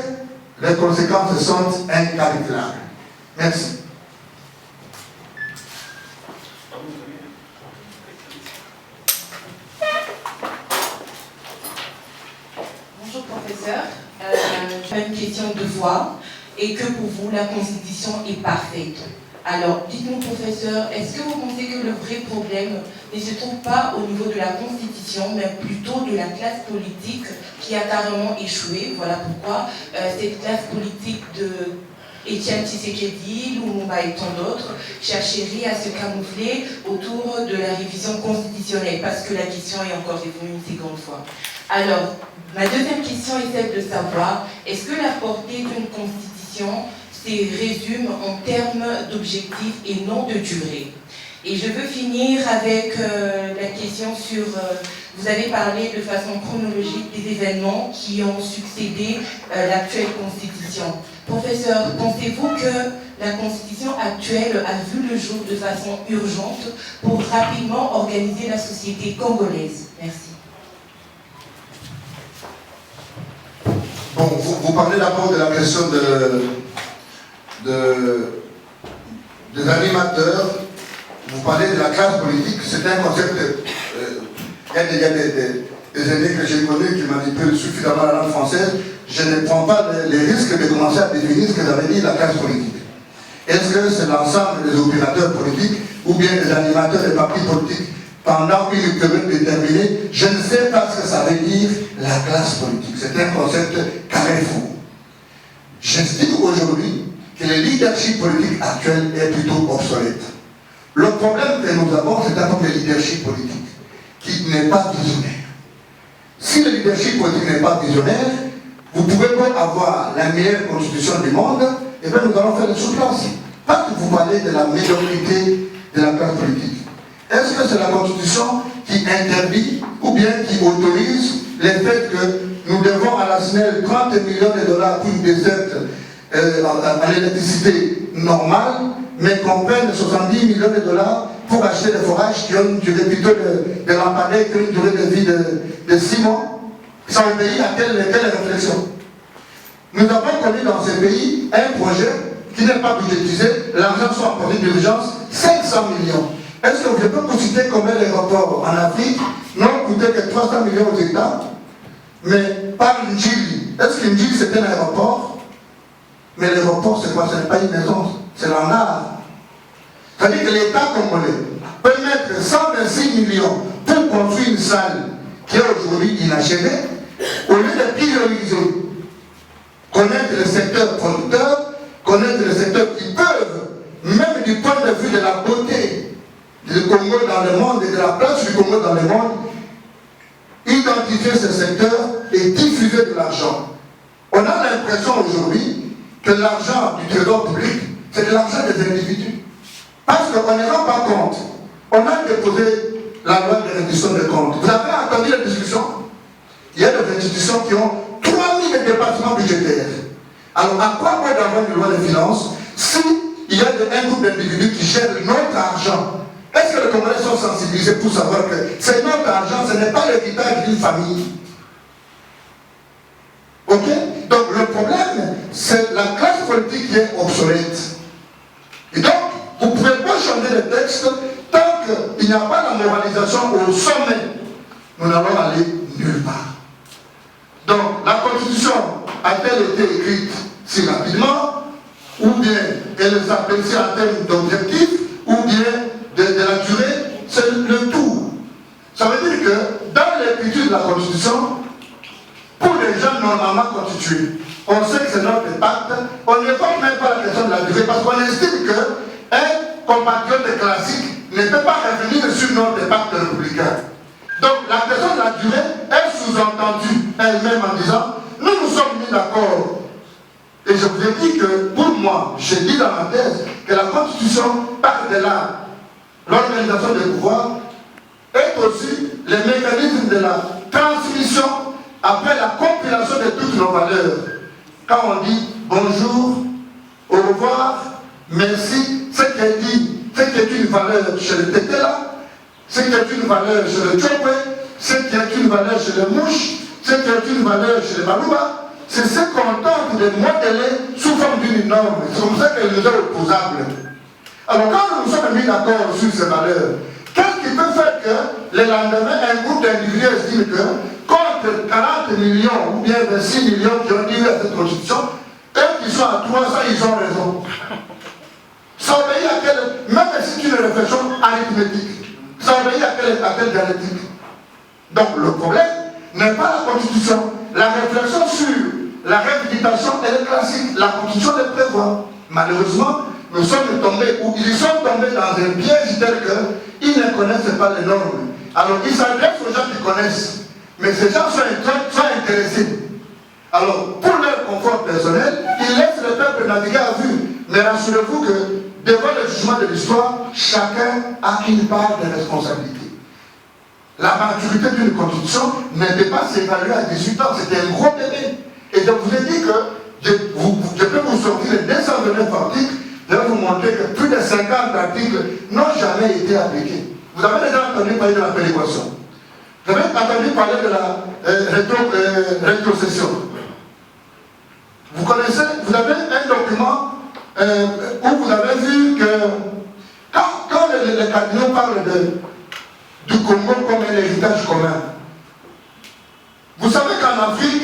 les conséquences sont incalculables. Merci. Bonjour professeur, j'ai une question de voix et que pour vous la Constitution est parfaite. Alors dites-nous professeur, est-ce que vous pensez que le vrai problème ne se trouve pas au niveau de la Constitution, mais plutôt de la classe politique qui a carrément échoué? Voilà pourquoi cette classe politique de Etienne Tshisekedi, Lumumba et tant d'autres chercherait à se camoufler autour de la révision constitutionnelle, parce que la question est encore revenue une seconde fois. Alors, ma deuxième question est celle de savoir, est-ce que la portée d'une constitution se résume en termes d'objectifs et non de durée? Et je veux finir avec la question sur, vous avez parlé de façon chronologique des événements qui ont succédé l'actuelle constitution. Professeur, pensez-vous que la constitution actuelle a vu le jour de façon urgente pour rapidement organiser la société congolaise? Merci. Bon, vous parlez d'abord de la question des animateurs, vous parlez de la classe politique, c'est un concept, il y a des années que j'ai connus qui manipulent suffisamment la langue française, je ne prends pas les risques de commencer à définir ce que j'avais dit la classe politique. Est-ce que c'est l'ensemble des opérateurs politiques ou bien des animateurs des partis politiques pendant une période déterminée, je ne sais pas ce que ça veut dire la classe politique. C'est un concept carré-fou. J'estime aujourd'hui que le leadership politique actuel est plutôt obsolète. Le problème que nous avons, c'est d'abord le leadership politique, qui n'est pas visionnaire. Si le leadership politique n'est pas visionnaire, vous pouvez pas avoir la meilleure constitution du monde, et bien nous allons faire des sous-classes. Pas que vous parlez de la médiocrité de la classe politique. Est-ce que c'est la constitution qui interdit ou bien qui autorise le fait que nous devons à la SNEL 30 millions de dollars pour une desserte à l'électricité normale, mais qu'on paie 70 millions de dollars pour acheter des forages qui ont une durée plutôt de lampadaires, qui ont une durée de vie de 6 mois? Ça obéit à quelle réflexion? Nous avons connu dans ces pays un projet qui n'est pas budgétisé, l'argent soit apporté d'urgence, 500 millions. Est-ce que je peux vous citer combien l'aéroport en Afrique n'ont coûté que 300 millions aux États? Mais par Ndjili, est-ce que Ndjili c'est un aéroport? Mais l'aéroport c'est quoi? Ce n'est pas une maison, c'est l'hangar. C'est-à-dire que l'État congolais peut mettre 126 millions pour construire une salle qui est aujourd'hui inachevée, au lieu de prioriser, connaître le secteur producteur, connaître les secteurs qui peuvent, même du point de vue de la beauté du Congo dans le monde et de la place du Congo dans le monde, identifier ce secteur et diffuser de l'argent. On a l'impression aujourd'hui que l'argent du trésor public, c'est de l'argent des individus. Parce qu'on ne rend pas compte. On a déposé la loi de réduction des comptes. Vous avez entendu la discussion? Il y a des institutions qui ont 3000 départements budgétaires. Alors, à quoi peut d'avoir une loi de finances s'il y a un groupe d'individus qui gèrent notre argent? Est-ce que les Congolais sont sensibilisés pour savoir que c'est notre argent, ce n'est pas l'héritage d'une famille? Ok? Donc, le problème, c'est la classe politique qui est obsolète. Et donc, vous ne pouvez pas changer les textes tant qu'il n'y a pas la moralisation au sommet. Nous n'allons aller nulle part. Donc, la Constitution a-t-elle été écrite si rapidement, ou bien elle s'apprécie en termes d'objectifs, ou bien de la durée? C'est le tout. Ça veut dire que dans l'écriture de la Constitution, pour les gens normalement constitués, on sait que c'est notre pacte, on n'évoque même pas la question de la durée, parce qu'on estime qu'un compatriote classique ne peut pas revenir sur notre pacte républicain. Donc la question de la durée est sous-entendue elle-même en disant, nous sommes mis d'accord. Et je vous ai dit que pour moi, j'ai dit dans ma thèse que la Constitution, par de là, l'organisation des pouvoirs, est aussi le mécanisme de la transmission après la compilation de toutes nos valeurs. Quand on dit bonjour, au revoir, merci, ce qui est dit, ce qui est une valeur chez le Tétela, ce qui est une valeur chez le Tchopé, ce qui est une valeur chez les mouches, ce qui est une valeur chez les Balouba, c'est ce qu'on tente de modeler sous forme d'une norme. C'est comme ça qu'elle nous est opposable. Alors quand nous nous sommes mis d'accord sur ces valeurs, qu'est-ce qui peut faire que le lendemain, un groupe d'individus estime que contre 40 millions ou bien 26 millions qui ont dit à cette constitution, eux qui sont à 300, ils ont raison. Ça obéit à quelle, même si c'est une réflexion arithmétique, ça obéit à quelle dialectique. Donc le problème n'est pas la Constitution. La réflexion sur la réhabilitation, elle est classique. La Constitution le prévoit. Malheureusement, nous sommes tombés, ou ils sont tombés dans un piège tel qu'ils ne connaissent pas les normes. Alors ils s'adressent aux gens qui connaissent. Mais ces gens sont intéressés. Alors, pour leur confort personnel, ils laissent le peuple naviguer à vue. Mais rassurez-vous que, devant le jugement de l'histoire, chacun a une part de responsabilité. La maturité d'une constitution ne peut pas s'évaluer à 18 ans. C'était un gros bébé. Et je vous ai dit que je peux vous sortir les 229 articles, je vais vous montrer que plus de 50 articles n'ont jamais été appliqués. Vous avez déjà entendu parler de la péréquation. Vous avez entendu parler de la rétrocession. Vous connaissez, vous avez un document où vous avez vu que quand les cardinaux parlent du Congo comme un héritage commun, vous savez qu'en Afrique,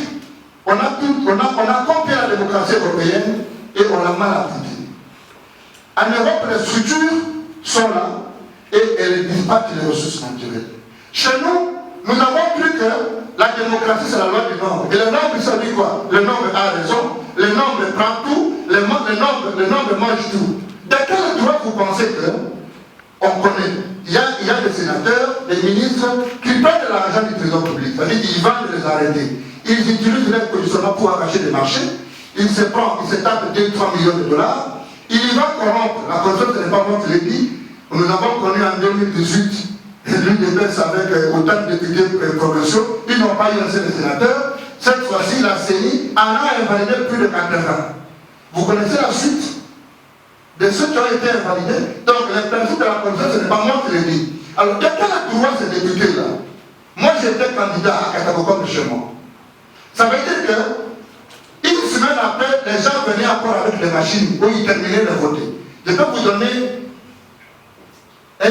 on a compris la démocratie européenne et on l'a mal appliquée. En Europe, les structures sont là, et elle dispatche les ressources naturelles. Chez nous, nous avons cru que la démocratie c'est la loi du nombre. Et le nombre, ça dit quoi? Le nombre a raison, le nombre prend tout, le nombre mange tout. De quel droit vous pensez que on connaît? Il y a des sénateurs, des ministres qui prennent de l'argent du trésor public, c'est-à-dire qu'ils vendent les arrêtés. Ils utilisent leur positionnement pour arracher des marchés. Il se tape 2-3 millions de dollars. Il y va corrompre. La corruption, ce n'est pas moi qui l'ai dit. Nous avons connu en 2018 l'UDPS avec autant de députés provinciaux. Ils n'ont pas eu un seul sénateur. Cette fois-ci, la CENI en a invalidé plus de 80. Vous connaissez la suite de ceux qui ont été invalidés. Donc, le principe de la corruption, ce n'est pas moi qui l'ai dit. Alors, de quel droit ces députés-là? Moi, j'étais candidat à Katakokom de chez moi. Ça veut dire que une semaine après, les gens venaient encore avec des machines où ils terminaient de voter. Je peux vous donner un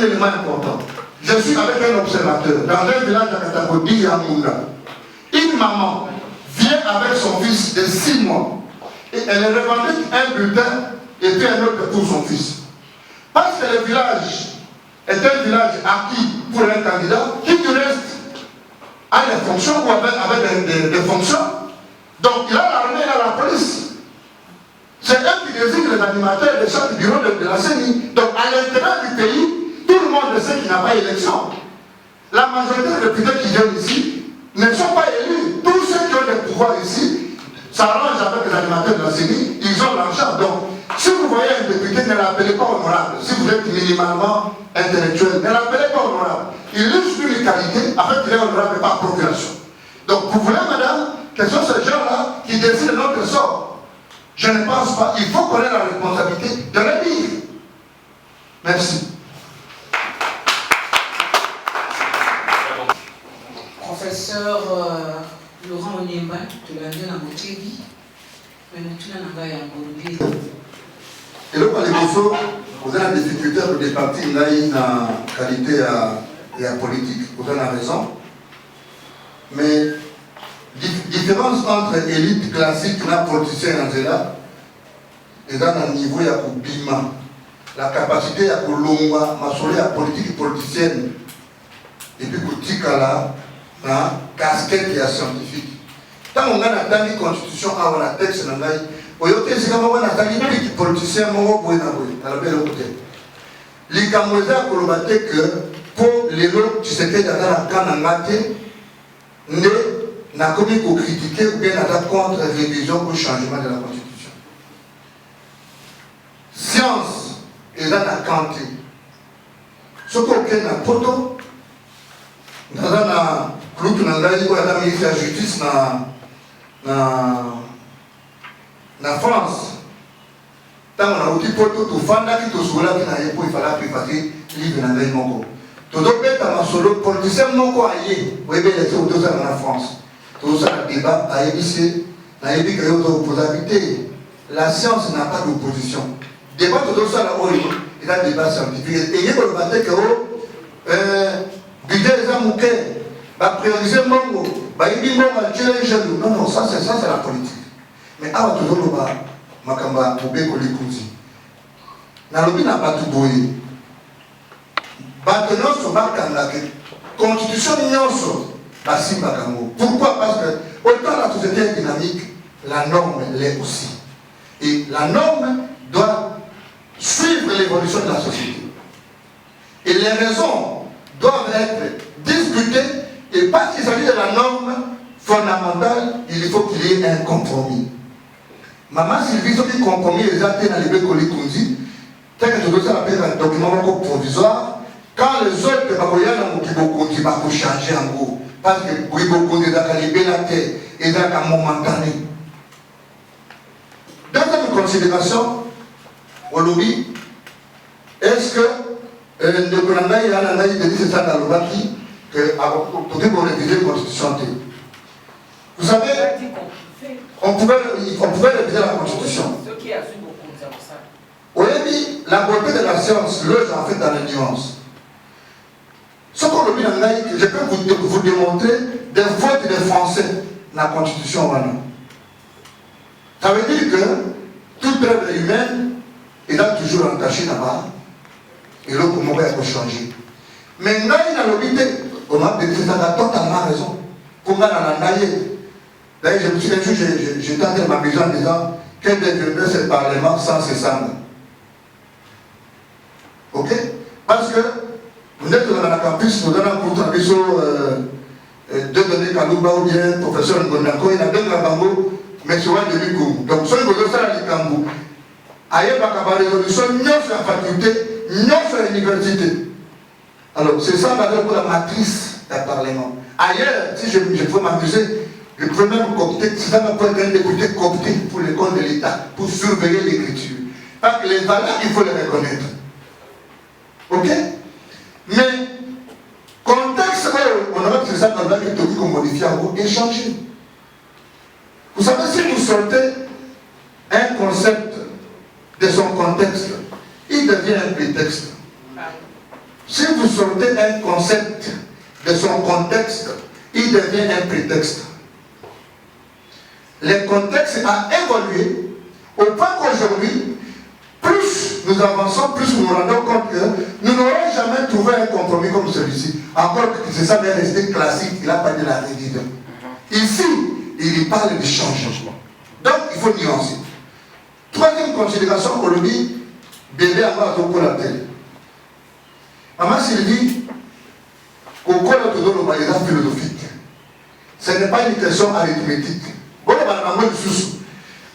élément important. Je suis avec un observateur dans un village de Katakodi à Mounda. Une maman vient avec son fils de 6 mois et elle revendique un bulletin et puis un autre pour son fils. Parce que le village est un village acquis pour un candidat qui du reste a des fonctions ou avec des fonctions. Donc il a l'armée, il a la police. C'est eux qui désignent les animateurs de chaque bureau de la CENI. Donc à l'intérieur du pays, tout le monde sait qu'il n'y a pas élection. La majorité des députés qui viennent ici ne sont pas élus. Tous ceux qui ont des pouvoirs ici s'arrangent avec les animateurs de la CENI, ils ont l'argent. Donc si vous voyez un député, ne l'appelez pas honorable. Si vous êtes minimalement intellectuel, ne l'appelez pas honorable. Il illustre une qualité, en fait il est honorable par procuration. Donc vous voulez, madame, que ce sont ces gens-là qui décident de notre sort. Je ne pense pas. Il faut connaître la responsabilité de le dire. Merci. Professeur Laurent Onyemba de la Ndion Amotebi, mais nous avons un Burundi. Et là, les Koso, vous avez des difficultés pour des partis, là, il y a une qualité et la politique. Vous avez raison. Mais différence entre élite classique et politicien en Zéla, et dans un niveau, il y a Bima. La capacité à Kolomba, ma la politique politicienne, et puis Koutikala, la casquette et la scientifique. Quand on a une constitution, on a un texte, on a un politicien, on a un côté. Les Camerounais ont que pour les autres, tu sais que dans la canne n'a commis qu'au critiquer ou bien n'a contre révision ou changement de la Constitution. Science est dans la quantité. Ce qu'on a dans poto, dans la groupe de la ministre de la Justice en France, tant on a dit poto, tout fan qui tout sur là qui n'a pas il fallait préparer livre dans le monde. Tout le monde est solo politicien non quoi aller, vous voyez les autres en France. Tout ça, le débat a évisé, a évisé qu'il y a opposabilité. La science n'a pas d'opposition. Débat tout ça, il y a un débat scientifique. Et il y a le matin que budget les amouquets, prioriser le monde, il dit non, non, ça c'est la politique. Mais avant tout le monde, Makamba, Toubé, Kolikouzi. Nalobi n'a pas tout boyé. Maintenant, ce matin, la constitution pourquoi? Parce que autant la société est dynamique, la norme l'est aussi. Et la norme doit suivre l'évolution de la société. Et les raisons doivent être discutées, et parce qu'il s'agit de la norme fondamentale, il faut qu'il y ait un compromis. Maman Sylvie, ce qui compromis les actes dans les bécolis Kunzi, tel que je dois appeler un document provisoire, quand les autres qui vont changer en gros. Parce que beaucoup de la terre et dans momentané. Dans cette considération, au lobby, est-ce que le gouvernement a l'analyse de c'est ça dans le bâti que pour réviser la constitution? Vous savez, on pouvait réviser la constitution. Oui, la beauté de la science, l'œuvre en fait dans les nuances. Ce qu'on le dit, je peux vous démontrer des votes des Français dans la Constitution. Ça veut dire que toute œuvre humaine est toujours entachée là-bas. Et l'autre, comment il faut changer. Mais là, il a l'obité. On a totalement raison. Pour moi, d'ailleurs, je me suis dit, j'ai tenté de m'amuser en disant quel deviendrait ce Parlement sans ce sang. Ok? Parce que vous êtes dans la campus, nous avons un cours deux données Kalouba ou bien professeur Ngonako, il a deux Ngabango, mais souvent de l'Ikou. Donc, soit vous avez ça à l'Ikambu. Ailleurs, il y a une résolution, nous sommes la faculté, nous sommes l'université. Alors, c'est ça pour la matrice du Parlement. Ailleurs, si je pouvais m'amuser, je pouvais même coopter, c'est ça qu'on peut être un député coopté pour l'école de l'État, pour surveiller l'écriture. Parce que les valeurs, il faut les reconnaître. Ok? Mais, contexte, on aura que c'est ça qu'on a modifié et changer. Vous savez, si vous sortez un concept de son contexte, il devient un prétexte. Si vous sortez un concept de son contexte, il devient un prétexte. Le contexte a évolué au point qu'aujourd'hui, plus nous avançons, plus nous nous rendons compte que nous n'aurons jamais trouvé un compromis comme celui-ci. Encore que c'est ça, mais resté classique, il n'a pas de la révision. Ici, il parle de changement. Donc, il faut nuancer. Troisième considération, aujourd'hui, bébé à moi pour la télé. Maman Sylvie, au cours de l'humanité philosophique, ce n'est pas une question arithmétique.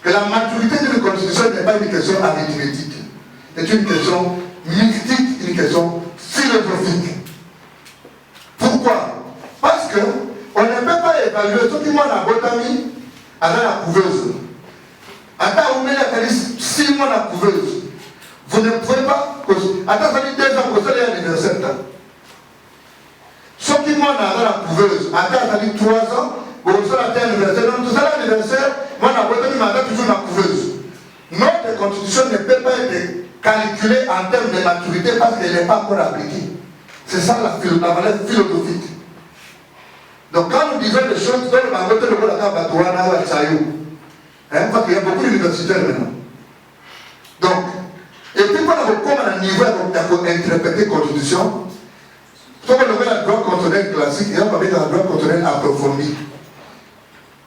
Que la maturité d'une constitution n'est pas une question arithmétique. C'est une question mystique, une question philosophique. Pourquoi? Parce que on ne peut pas évaluer ce qui m'a la botanie à la couveuse. Attends, on met la calice 6 mois la couveuse. Vous ne pouvez pas. Attends, ça dit 2 ans pour ça, il y a l'anniversaire. Ce qui m'a la couveuse. Attends, ça dit 3 ans. Bon, ça, l'anniversaire. Donc, tout ça, l'anniversaire, moi, la botanie m'a toujours la couveuse. Notre constitution ne peut pas être calculée en termes de maturité parce qu'elle n'est pas encore appliquée. C'est ça la valeur philosophique. Donc quand nous disons des choses, dans le Bangote, le Batouana ou Al-Sayou, parce qu'il y a beaucoup d'universitaires maintenant. Donc, et puis quand on a un niveau d'interpréter la constitution, soit on a le droit constitutionnel classique et on va mettre le droit constitutionnel approfondi.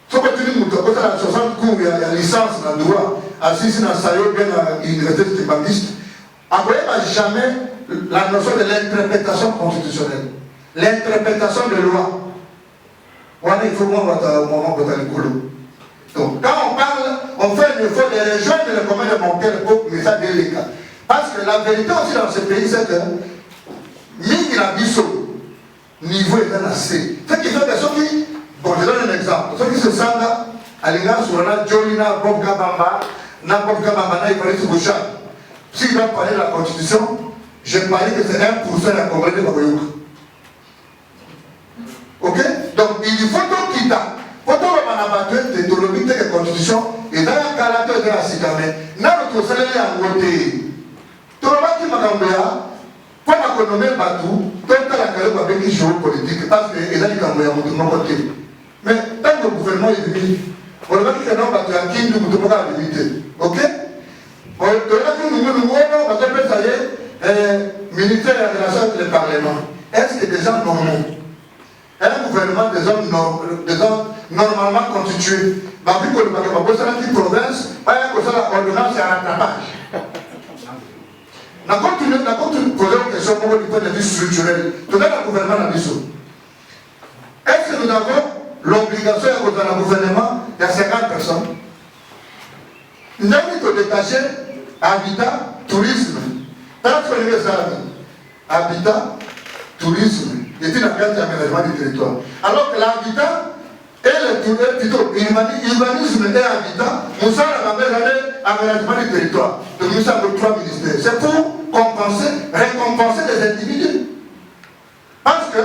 Soit on continue de nous la 60 cours, il y a licence dans le droit, assis dans Sayou, bien à l'université stéphangiste. Après, il n'y a jamais la notion de l'interprétation constitutionnelle, l'interprétation de loi. Il faut voir au moment où donc, quand on parle, on fait un effort de rejoindre le commun de mon cœur pour que ça devienne le cas. Parce que la vérité aussi dans ce pays, c'est que Mingi la Bisso, niveau est assez. Ce qui fait que ceux qui, bon, je donne un exemple, ceux qui se sentent à l'égard sur la Jolina, Bob Gabamba, Bob Gabamba, il paraît sur Bouchard. S'ils doivent parler de la Constitution, je parie que c'est 1% de la Congrès de Babayouka. Ok? Donc, il faut tout quitter. Pour tout le monde, de l'objet de la Constitution, et dans un caractère de la citadine, dans notre salaire à côté. Tout le monde qui m'a dit, pour l'économie, tout le caractère avec les géopolitiques, parce qu'il a dit qu'il y a un côté. Mais tant que le gouvernement est venu, on va dire que non, parce qu'il y a un nous pas limité. Ok? On va dire que nous, parce que ça y est, militaire et relation avec le Parlement. Est-ce que des gens normaux? Un gouvernement des hommes normalement constitués. Ma vie, pour le province, la ordonnance est un rattrapage. On continue de poser une question pour le point de vue structurel. Tout le gouvernement a dit ça. Est-ce que nous avons l'obligation dans le gouvernement, il y a 50 personnes? Nous avons détaché habitat, tourisme. Habitat, tourisme. Et puis la carte d'aménagement du territoire. Alors que l'habitat et plutôt urbanisme et habitat, nous sommes à l'aménagement du territoire. Donc nous sommes 3 ministères. C'est pour récompenser les individus. Parce que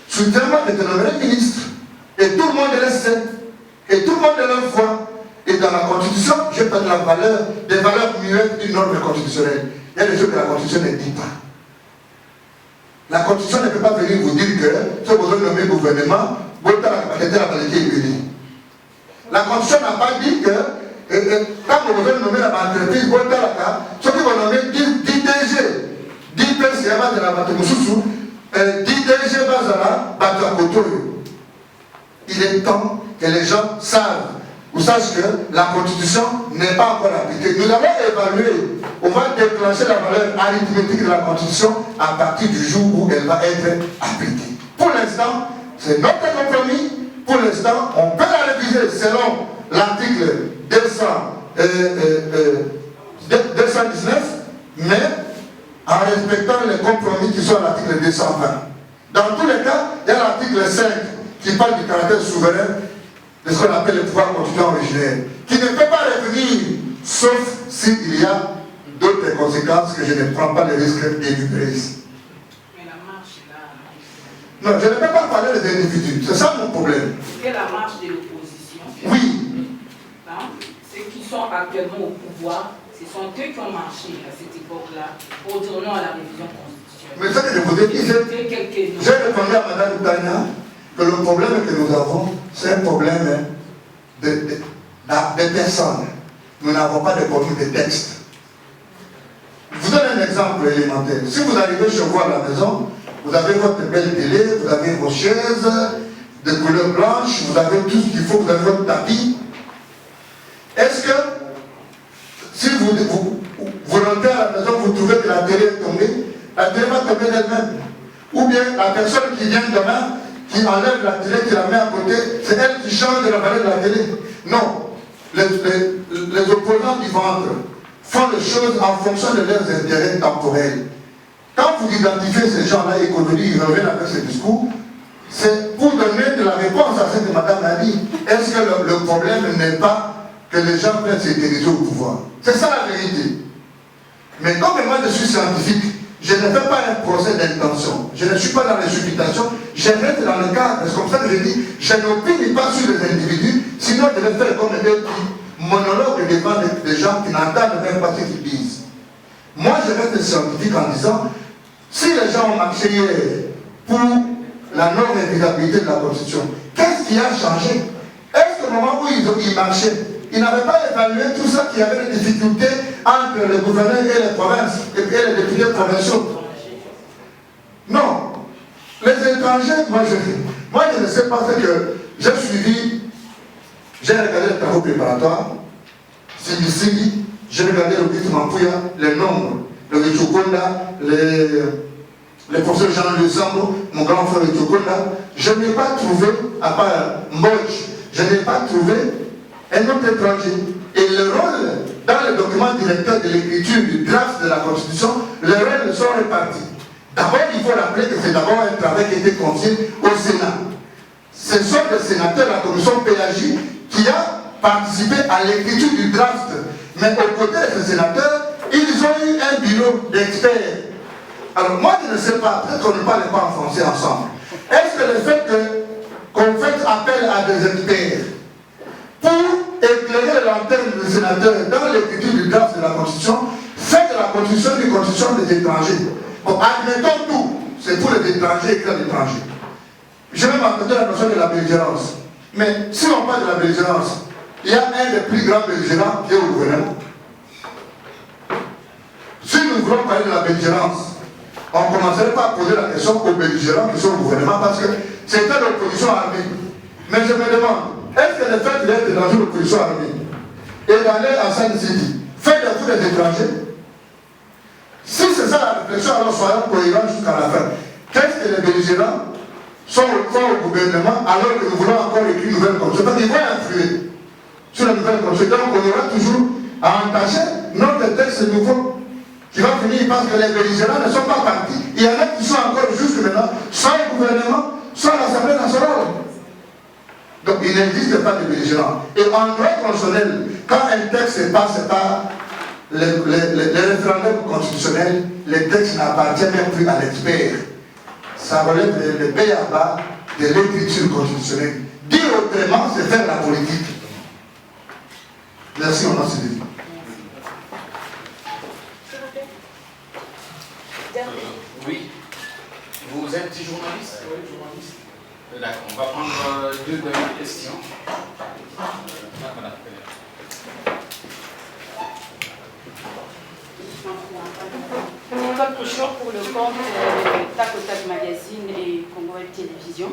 soudainement, il était nommé ministre. Et tout le monde le sait. Et tout le monde le voit. Et dans la Constitution, je parle de des valeurs muettes d'une norme constitutionnelle. Il y a des choses que la Constitution ne dit pas. La Constitution ne peut pas venir vous dire que si vous avez nommé gouvernement, vous avez la qualité est. La Constitution n'a pas dit que quand vous avez nommé la entreprise, vous avez la carte, ceux qui vont nommer 10 DG, 10 PCA, ya bazala bato mosusu DDG bazala bato ya koto oyo. Il est temps que les gens savent, ou sachent que la Constitution n'est pas encore appliquée. Nous allons évaluer, on va déclencher la valeur arithmétique de la Constitution à partir du jour où elle va être appliquée. Pour l'instant, c'est notre compromis. Pour l'instant, on peut la réviser selon l'article 219, mais en respectant les compromis qui sont à l'article 220. Dans tous les cas, il y a l'article 5 qui parle du caractère souverain de ce qu'on appelle le pouvoir constituant originaire, qui ne peut pas revenir, sauf s'il y a d'autres conséquences que je ne prends pas le risque d'énumérer ici. Mais la marche là... Non, je ne peux pas parler des individus, c'est ça mon problème. C'est la marche de l'opposition. Oui. Hein? Ceux qui sont actuellement au pouvoir, ce sont eux qui ont marché à cette époque-là, pour dire non à la révision constitutionnelle. Mais ça que je vous ai dit, j'ai répondu à Mme Tania que le problème que nous avons, c'est un problème de personnes. Nous n'avons pas de problème de texte. Je vous donne un exemple élémentaire. Si vous arrivez chez vous à la maison, vous avez votre belle télé, vous avez vos chaises de couleur blanche, vous avez tout ce qu'il faut, vous avez votre tapis. Est-ce que si vous rentrez à la maison, vous trouvez que la télé est tombée, la télé va tomber d'elle-même? Ou bien la personne qui vient demain, qui enlève la télé, qui la met à côté, c'est elle qui change la valeur de la télé? Non. Les opposants du ventre font les choses en fonction de leurs intérêts temporels. Quand vous identifiez ces gens-là et qu'on ils reviennent avec ce discours, c'est pour donner de la réponse à ce que Mme a dit. Est-ce que le problème n'est pas que les gens prennent se diriger au pouvoir? C'est ça la vérité. Mais comme moi je suis scientifique, je ne fais pas un procès d'intention. Je ne suis pas dans les supputations. Je reste dans le cadre. C'est comme ça que je dis, je n'opine pas sur les individus, sinon je vais faire comme des monologues devant des gens qui n'entendent même pas ce qu'ils disent. Moi, je reste scientifique en disant, si les gens ont marché hier pour la non-révisabilité de la Constitution, qu'est-ce qui a changé? Est-ce qu'au moment où ils marchaient, ils n'avaient pas évalué tout ça, qu'il y avait des difficultés entre les gouverneurs et les provinces, et les députés provinciaux? Non. Les étrangers, moi je ne sais pas ce que j'ai suivi. J'ai regardé les travaux préparatoires, j'ai regardé le but Mampouya, les nombres, le Richokonda, les professeurs Jean Lezambo, mon grand frère Richokonda. Je n'ai pas trouvé, à part Mbodj, je n'ai pas trouvé un autre étranger. Et le rôle, dans le document directeur de l'écriture du draft de la Constitution, les rôles sont répartis. D'abord, il faut rappeler que c'est d'abord un travail qui a été confié au Sénat. Ce sont les sénateurs de la commission PAJ qui a participé à l'écriture du draft. Mais aux côtés de ces sénateurs, ils ont eu un bureau d'experts. Alors moi, je ne sais pas, peut-être qu'on ne parle pas en français ensemble. Est-ce que le fait qu'on fasse appel à des experts pour éclairer les lanternes des sénateurs dans l'écriture du draft de la Constitution fait de la Constitution une Constitution des étrangers? Bon, admettons tout, c'est pour les étrangers et que les étrangers. Je vais m'entendre la notion de la belligérance. Mais si on parle de la belligérance, il y a un des plus grands belligérants qui est au gouvernement. Si nous voulons parler de la belligérance, on ne commencerait pas à poser la question aux belligérants qui sont au gouvernement parce que c'était l'opposition armée. Mais je me demande, est-ce que le fait d'être dans une opposition armée et d'aller à San City fait de vous des étrangers? Si c'est ça la réflexion, alors soyons cohérents jusqu'à la fin. Qu'est-ce que les belligérants sont au gouvernement alors que nous voulons encore écrire une nouvelle constitution? Parce qu'ils vont influer sur la nouvelle constitution. Donc on aura toujours à entacher notre texte nouveau qui va finir parce que les belligérants ne sont pas partis. Il y en a qui sont encore jusque maintenant, soit au gouvernement, soit à l'Assemblée nationale. Donc il n'existe pas de belligérants. Et en droit constitutionnel, quand un texte passe par les référendums constitutionnels, les textes n'appartiennent même plus à l'expert. Ça relève le b.a.-ba de l'écriture constitutionnelle. Dire autrement, c'est faire la politique. Merci, on a suivi. Oui. Vous êtes journaliste? Oui, journaliste. D'accord, on va prendre deux dernières questions. Voilà. Jean-Claude Couchot pour le compte Tac au Tac Magazine et Congo Web Télévision.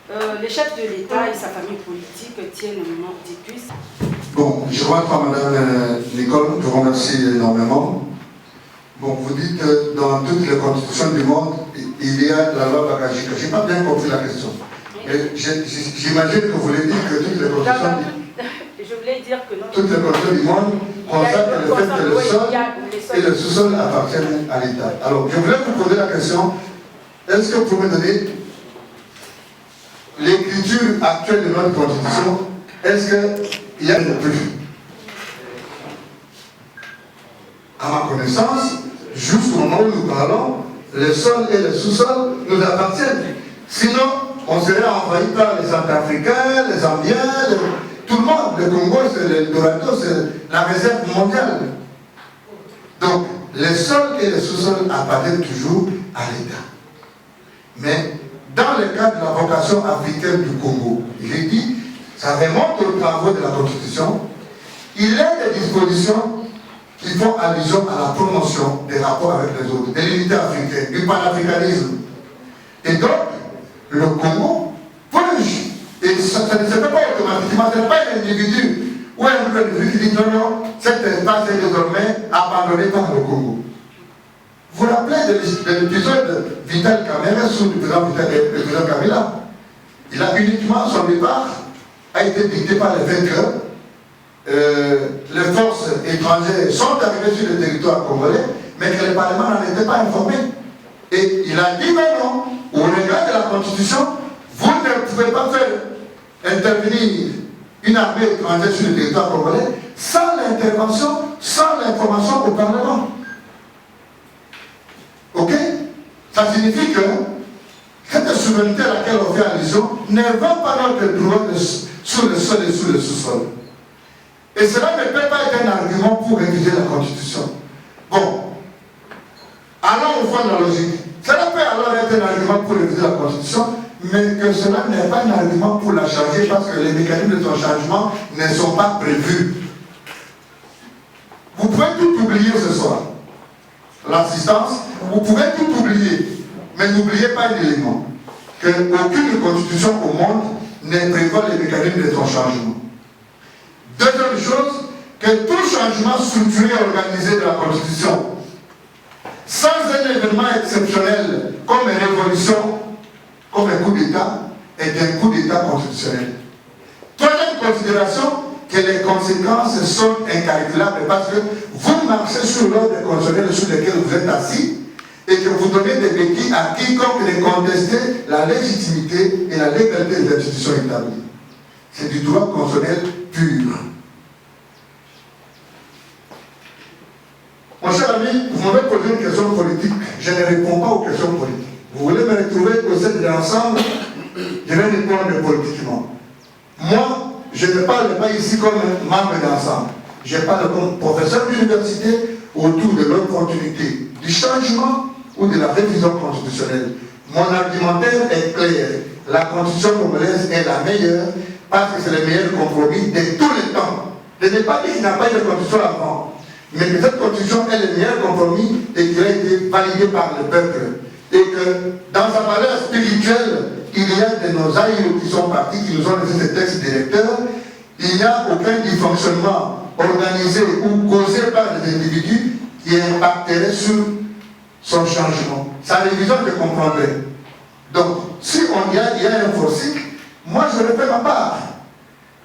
Le chef de l'État et sa famille politique tiennent un moment d'épuisement. Bon, je vois pas Madame Nicole, je vous remercie énormément. Bon, vous dites que dans toutes les constitutions du monde, il y a la loi Bakajika. Je n'ai pas bien compris la question. J'imagine que vous voulez dire que toutes les constitutions... Je voulais dire que non. Toutes les constitutions du monde consacrent le fait que le sol et le sous-sol appartiennent à l'État. Alors, je voulais vous poser la question, est-ce que vous pouvez me donner l'écriture actuelle de notre constitution? Est-ce qu'il y a de plus? À ma connaissance, jusqu'au moment où nous parlons, le sol et le sous-sol nous appartiennent. Sinon, on serait envahi par les Centrafricains, les Zambiens, tout le monde. Le Congo, c'est l'Eldorado, c'est la réserve mondiale. Donc, le sol et le sous-sol appartiennent toujours à l'État. Mais, dans le cadre de la vocation africaine du Congo, j'ai dit, ça remonte aux travaux de la Constitution, il y a des dispositions qui font allusion à la promotion des rapports avec les autres, de l'unité africaine, du panafricanisme. Et donc, le Congo plonge. Et ça ne se fait pas automatiquement, ce n'est pas un individu ou un individu qui dit non, cet espace est désormais abandonné par le Congo. Vous vous rappelez de l'épisode de Vital Kamerhe sous le président Kabila? Il a uniquement, son départ a été dicté par le fait que les forces étrangères sont arrivées sur le territoire congolais, mais que le Parlement n'en était pas informé. Et il a dit non, au regard de la Constitution, vous ne pouvez pas faire intervenir une armée étrangère sur le territoire congolais sans l'intervention, sans l'information au Parlement. Ok? Ça signifie que cette souveraineté à laquelle on fait allusion ne va pas notre droit sur le sol et sur le sous-sol. Et cela ne peut pas être un argument pour réviser la Constitution. Bon, allons au fond de la logique. Cela peut alors être un argument pour réviser la Constitution, mais que cela n'est pas un argument pour la changer parce que les mécanismes de son changement ne sont pas prévus. Vous pouvez tout oublier ce soir. L'assistance, vous pouvez tout oublier, mais n'oubliez pas un élément, qu'aucune constitution au monde ne prévoit les mécanismes de son changement. Deuxième chose, que tout changement structuré et organisé de la Constitution, sans un événement exceptionnel comme une révolution, comme un coup d'État, est un coup d'État constitutionnel. Troisième considération, que les conséquences sont incalculables parce que vous marchez sur l'ordre constitutionnel sur lequel vous êtes assis et que vous donnez des béquilles à quiconque de contester la légitimité et la légalité des institutions établies. C'est du droit constitutionnel pur. Mon cher ami, vous m'avez posé une question politique, je ne réponds pas aux questions politiques. Vous voulez me retrouver au sein de l'ensemble, je vais répondre politiquement. Moi, je ne parle pas ici comme membre d'ensemble. Je parle comme professeur d'université autour de l'opportunité du changement ou de la révision constitutionnelle. Mon argumentaire est clair. La constitution congolaise est la meilleure parce que c'est le meilleur compromis de tous les temps. Je n'ai pas dit qu'il n'y a pas eu de constitution avant, mais que cette constitution est le meilleur compromis et qu'il a été validé par le peuple. Et que dans sa valeur spirituelle, il y a de nos aïeux qui sont partis, qui nous ont laissé ces textes directeurs. Il n'y a aucun dysfonctionnement organisé ou causé par les individus qui impacterait sur son changement. Sa révision, je comprendrai. Donc, si il y a un forcing, moi je refais ma part.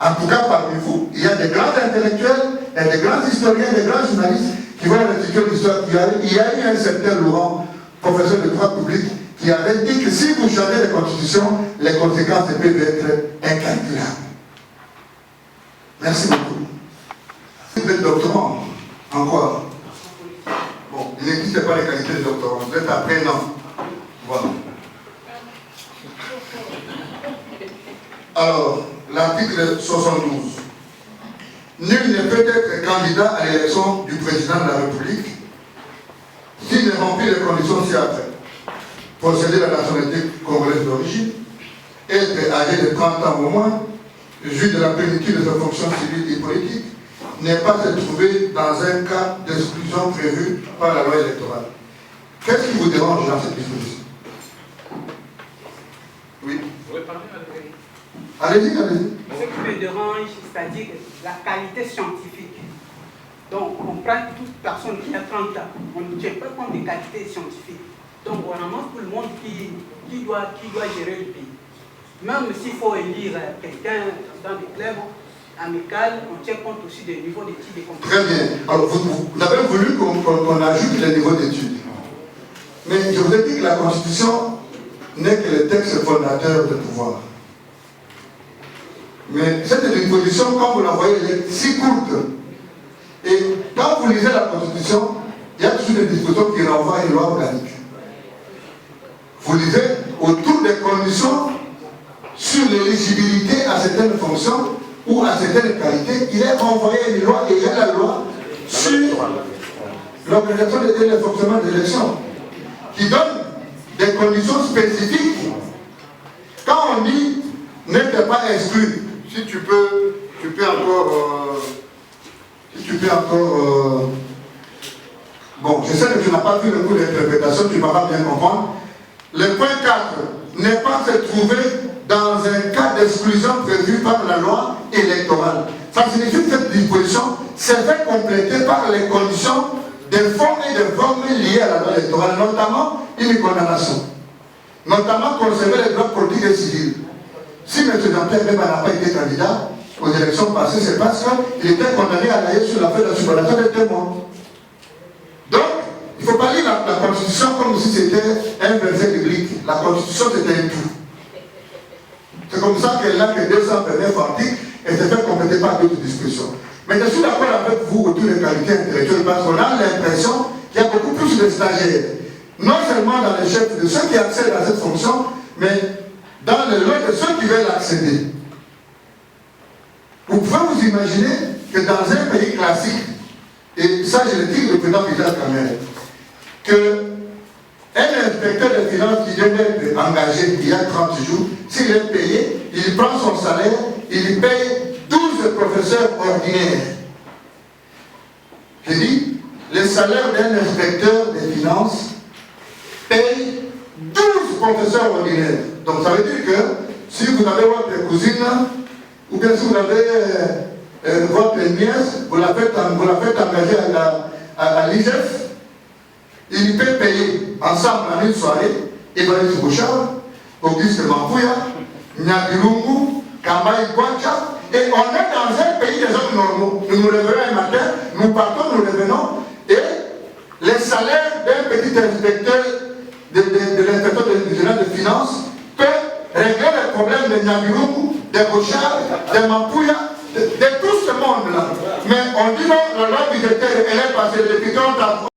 En tout cas, parmi vous, il y a des grands intellectuels, et des grands historiens, des grands journalistes qui vont restituer l'histoire. Il y a eu un certain Laurent, professeur de droit public, qui avait dit que si vous changez les constitutions, les conséquences peuvent être incalculables. Merci beaucoup. Vous êtes doctorant en quoi? Bon, il n'existe pas les qualités de doctorant. Vous êtes après, non. Voilà. Alors, l'article 72. Nul ne peut être candidat à l'élection du président de la République s'il ne remplit les conditions ci-après. Posséder la nationalité congolaise d'origine, être âgé de 30 ans au moins, jouir de la plénitude de sa fonction civile et politique, ne pas se trouver dans un cas d'exclusion prévu par la loi électorale. Qu'est-ce qui vous dérange dans cette disposition? Oui. Vous pouvez parler avec Allez-y, allez-y. Ce qui me dérange, c'est-à-dire la qualité scientifique. Donc, on prend toute personne qui a 30 ans, on ne tient pas compte des qualités scientifiques. Donc, on ramasse tout le monde qui doit gérer le pays. Même s'il faut élire quelqu'un dans des clubs amicaux, on tient compte aussi des niveaux d'études et compétences. Très bien. Alors, vous avez voulu qu'on ajoute les niveaux d'études. Mais je vous ai dit que la Constitution n'est que le texte fondateur du pouvoir. Mais cette disposition, quand vous la voyez, elle est si courte. Et quand vous lisez la Constitution, il y a toujours des dispositions qui renvoient à une loi organique. Vous lisez autour des conditions sur l'éligibilité à certaines fonctions ou à certaines qualités, il est renvoyé à une loi et il y a la loi sur l'organisation et le fonctionnement des élections qui donne des conditions spécifiques. Quand on dit n'était pas exclu, si tu peux encore, bon, je sais que tu n'as pas vu le cours d'interprétation, tu ne vas pas bien comprendre. Le point 4 n'est pas se trouver dans un cas d'exclusion prévu par la loi électorale. Ça signifie que cette disposition s'est fait compléter par les conditions des fonds et des formes liées à la loi électorale, notamment une condamnation, notamment conserver les droits politiques et civils. Si M. Jean-Pierre Bemba n'a pas été candidat aux élections passées, c'est parce qu'il était condamné à aller sur l'affaire de la subordination des témoins. Donc, il ne faut pas lire la Constitution comme si c'était un verset biblique. La Constitution, c'était un tout. C'est comme ça qu'elle n'a que 229 articles et s'est fait compléter par d'autres dispositions. Mais je suis d'accord avec vous autour des qualités intellectuelles parce qu'on a l'impression qu'il y a beaucoup plus de stagiaires. Non seulement dans les chefs de ceux qui accèdent à cette fonction, mais dans le lot de ceux qui veulent accéder. Vous pouvez vous imaginer que dans un pays classique, et ça je le dis le président Vidal Kamel, qu'un inspecteur des finances qui vient d'être engagé il y a 30 jours, s'il est payé, il prend son salaire, il paye 12 professeurs ordinaires. Je dis, le salaire d'un inspecteur des finances paye 12 professeurs ordinaires. Donc ça veut dire que si vous avez votre cousine, ou bien si vous avez votre nièce, vous la faites engager à l'IGF, il peut payer ensemble en une soirée, Évariste Bouchard, Auguste Mampouya, Nyabirungu, Kambaï Kwacha, et on est dans un pays des hommes normaux. Nous nous réveillons un matin, nous partons, nous revenons, et les salaires d'un petit inspecteur de l'inspecteur général de finances peut régler les problèmes de Nyabirungu, de Bouchard, de Mampouya, de tout ce monde-là. Mais on dit non, la loi budgétaire, elle est passée depuis 30 ans.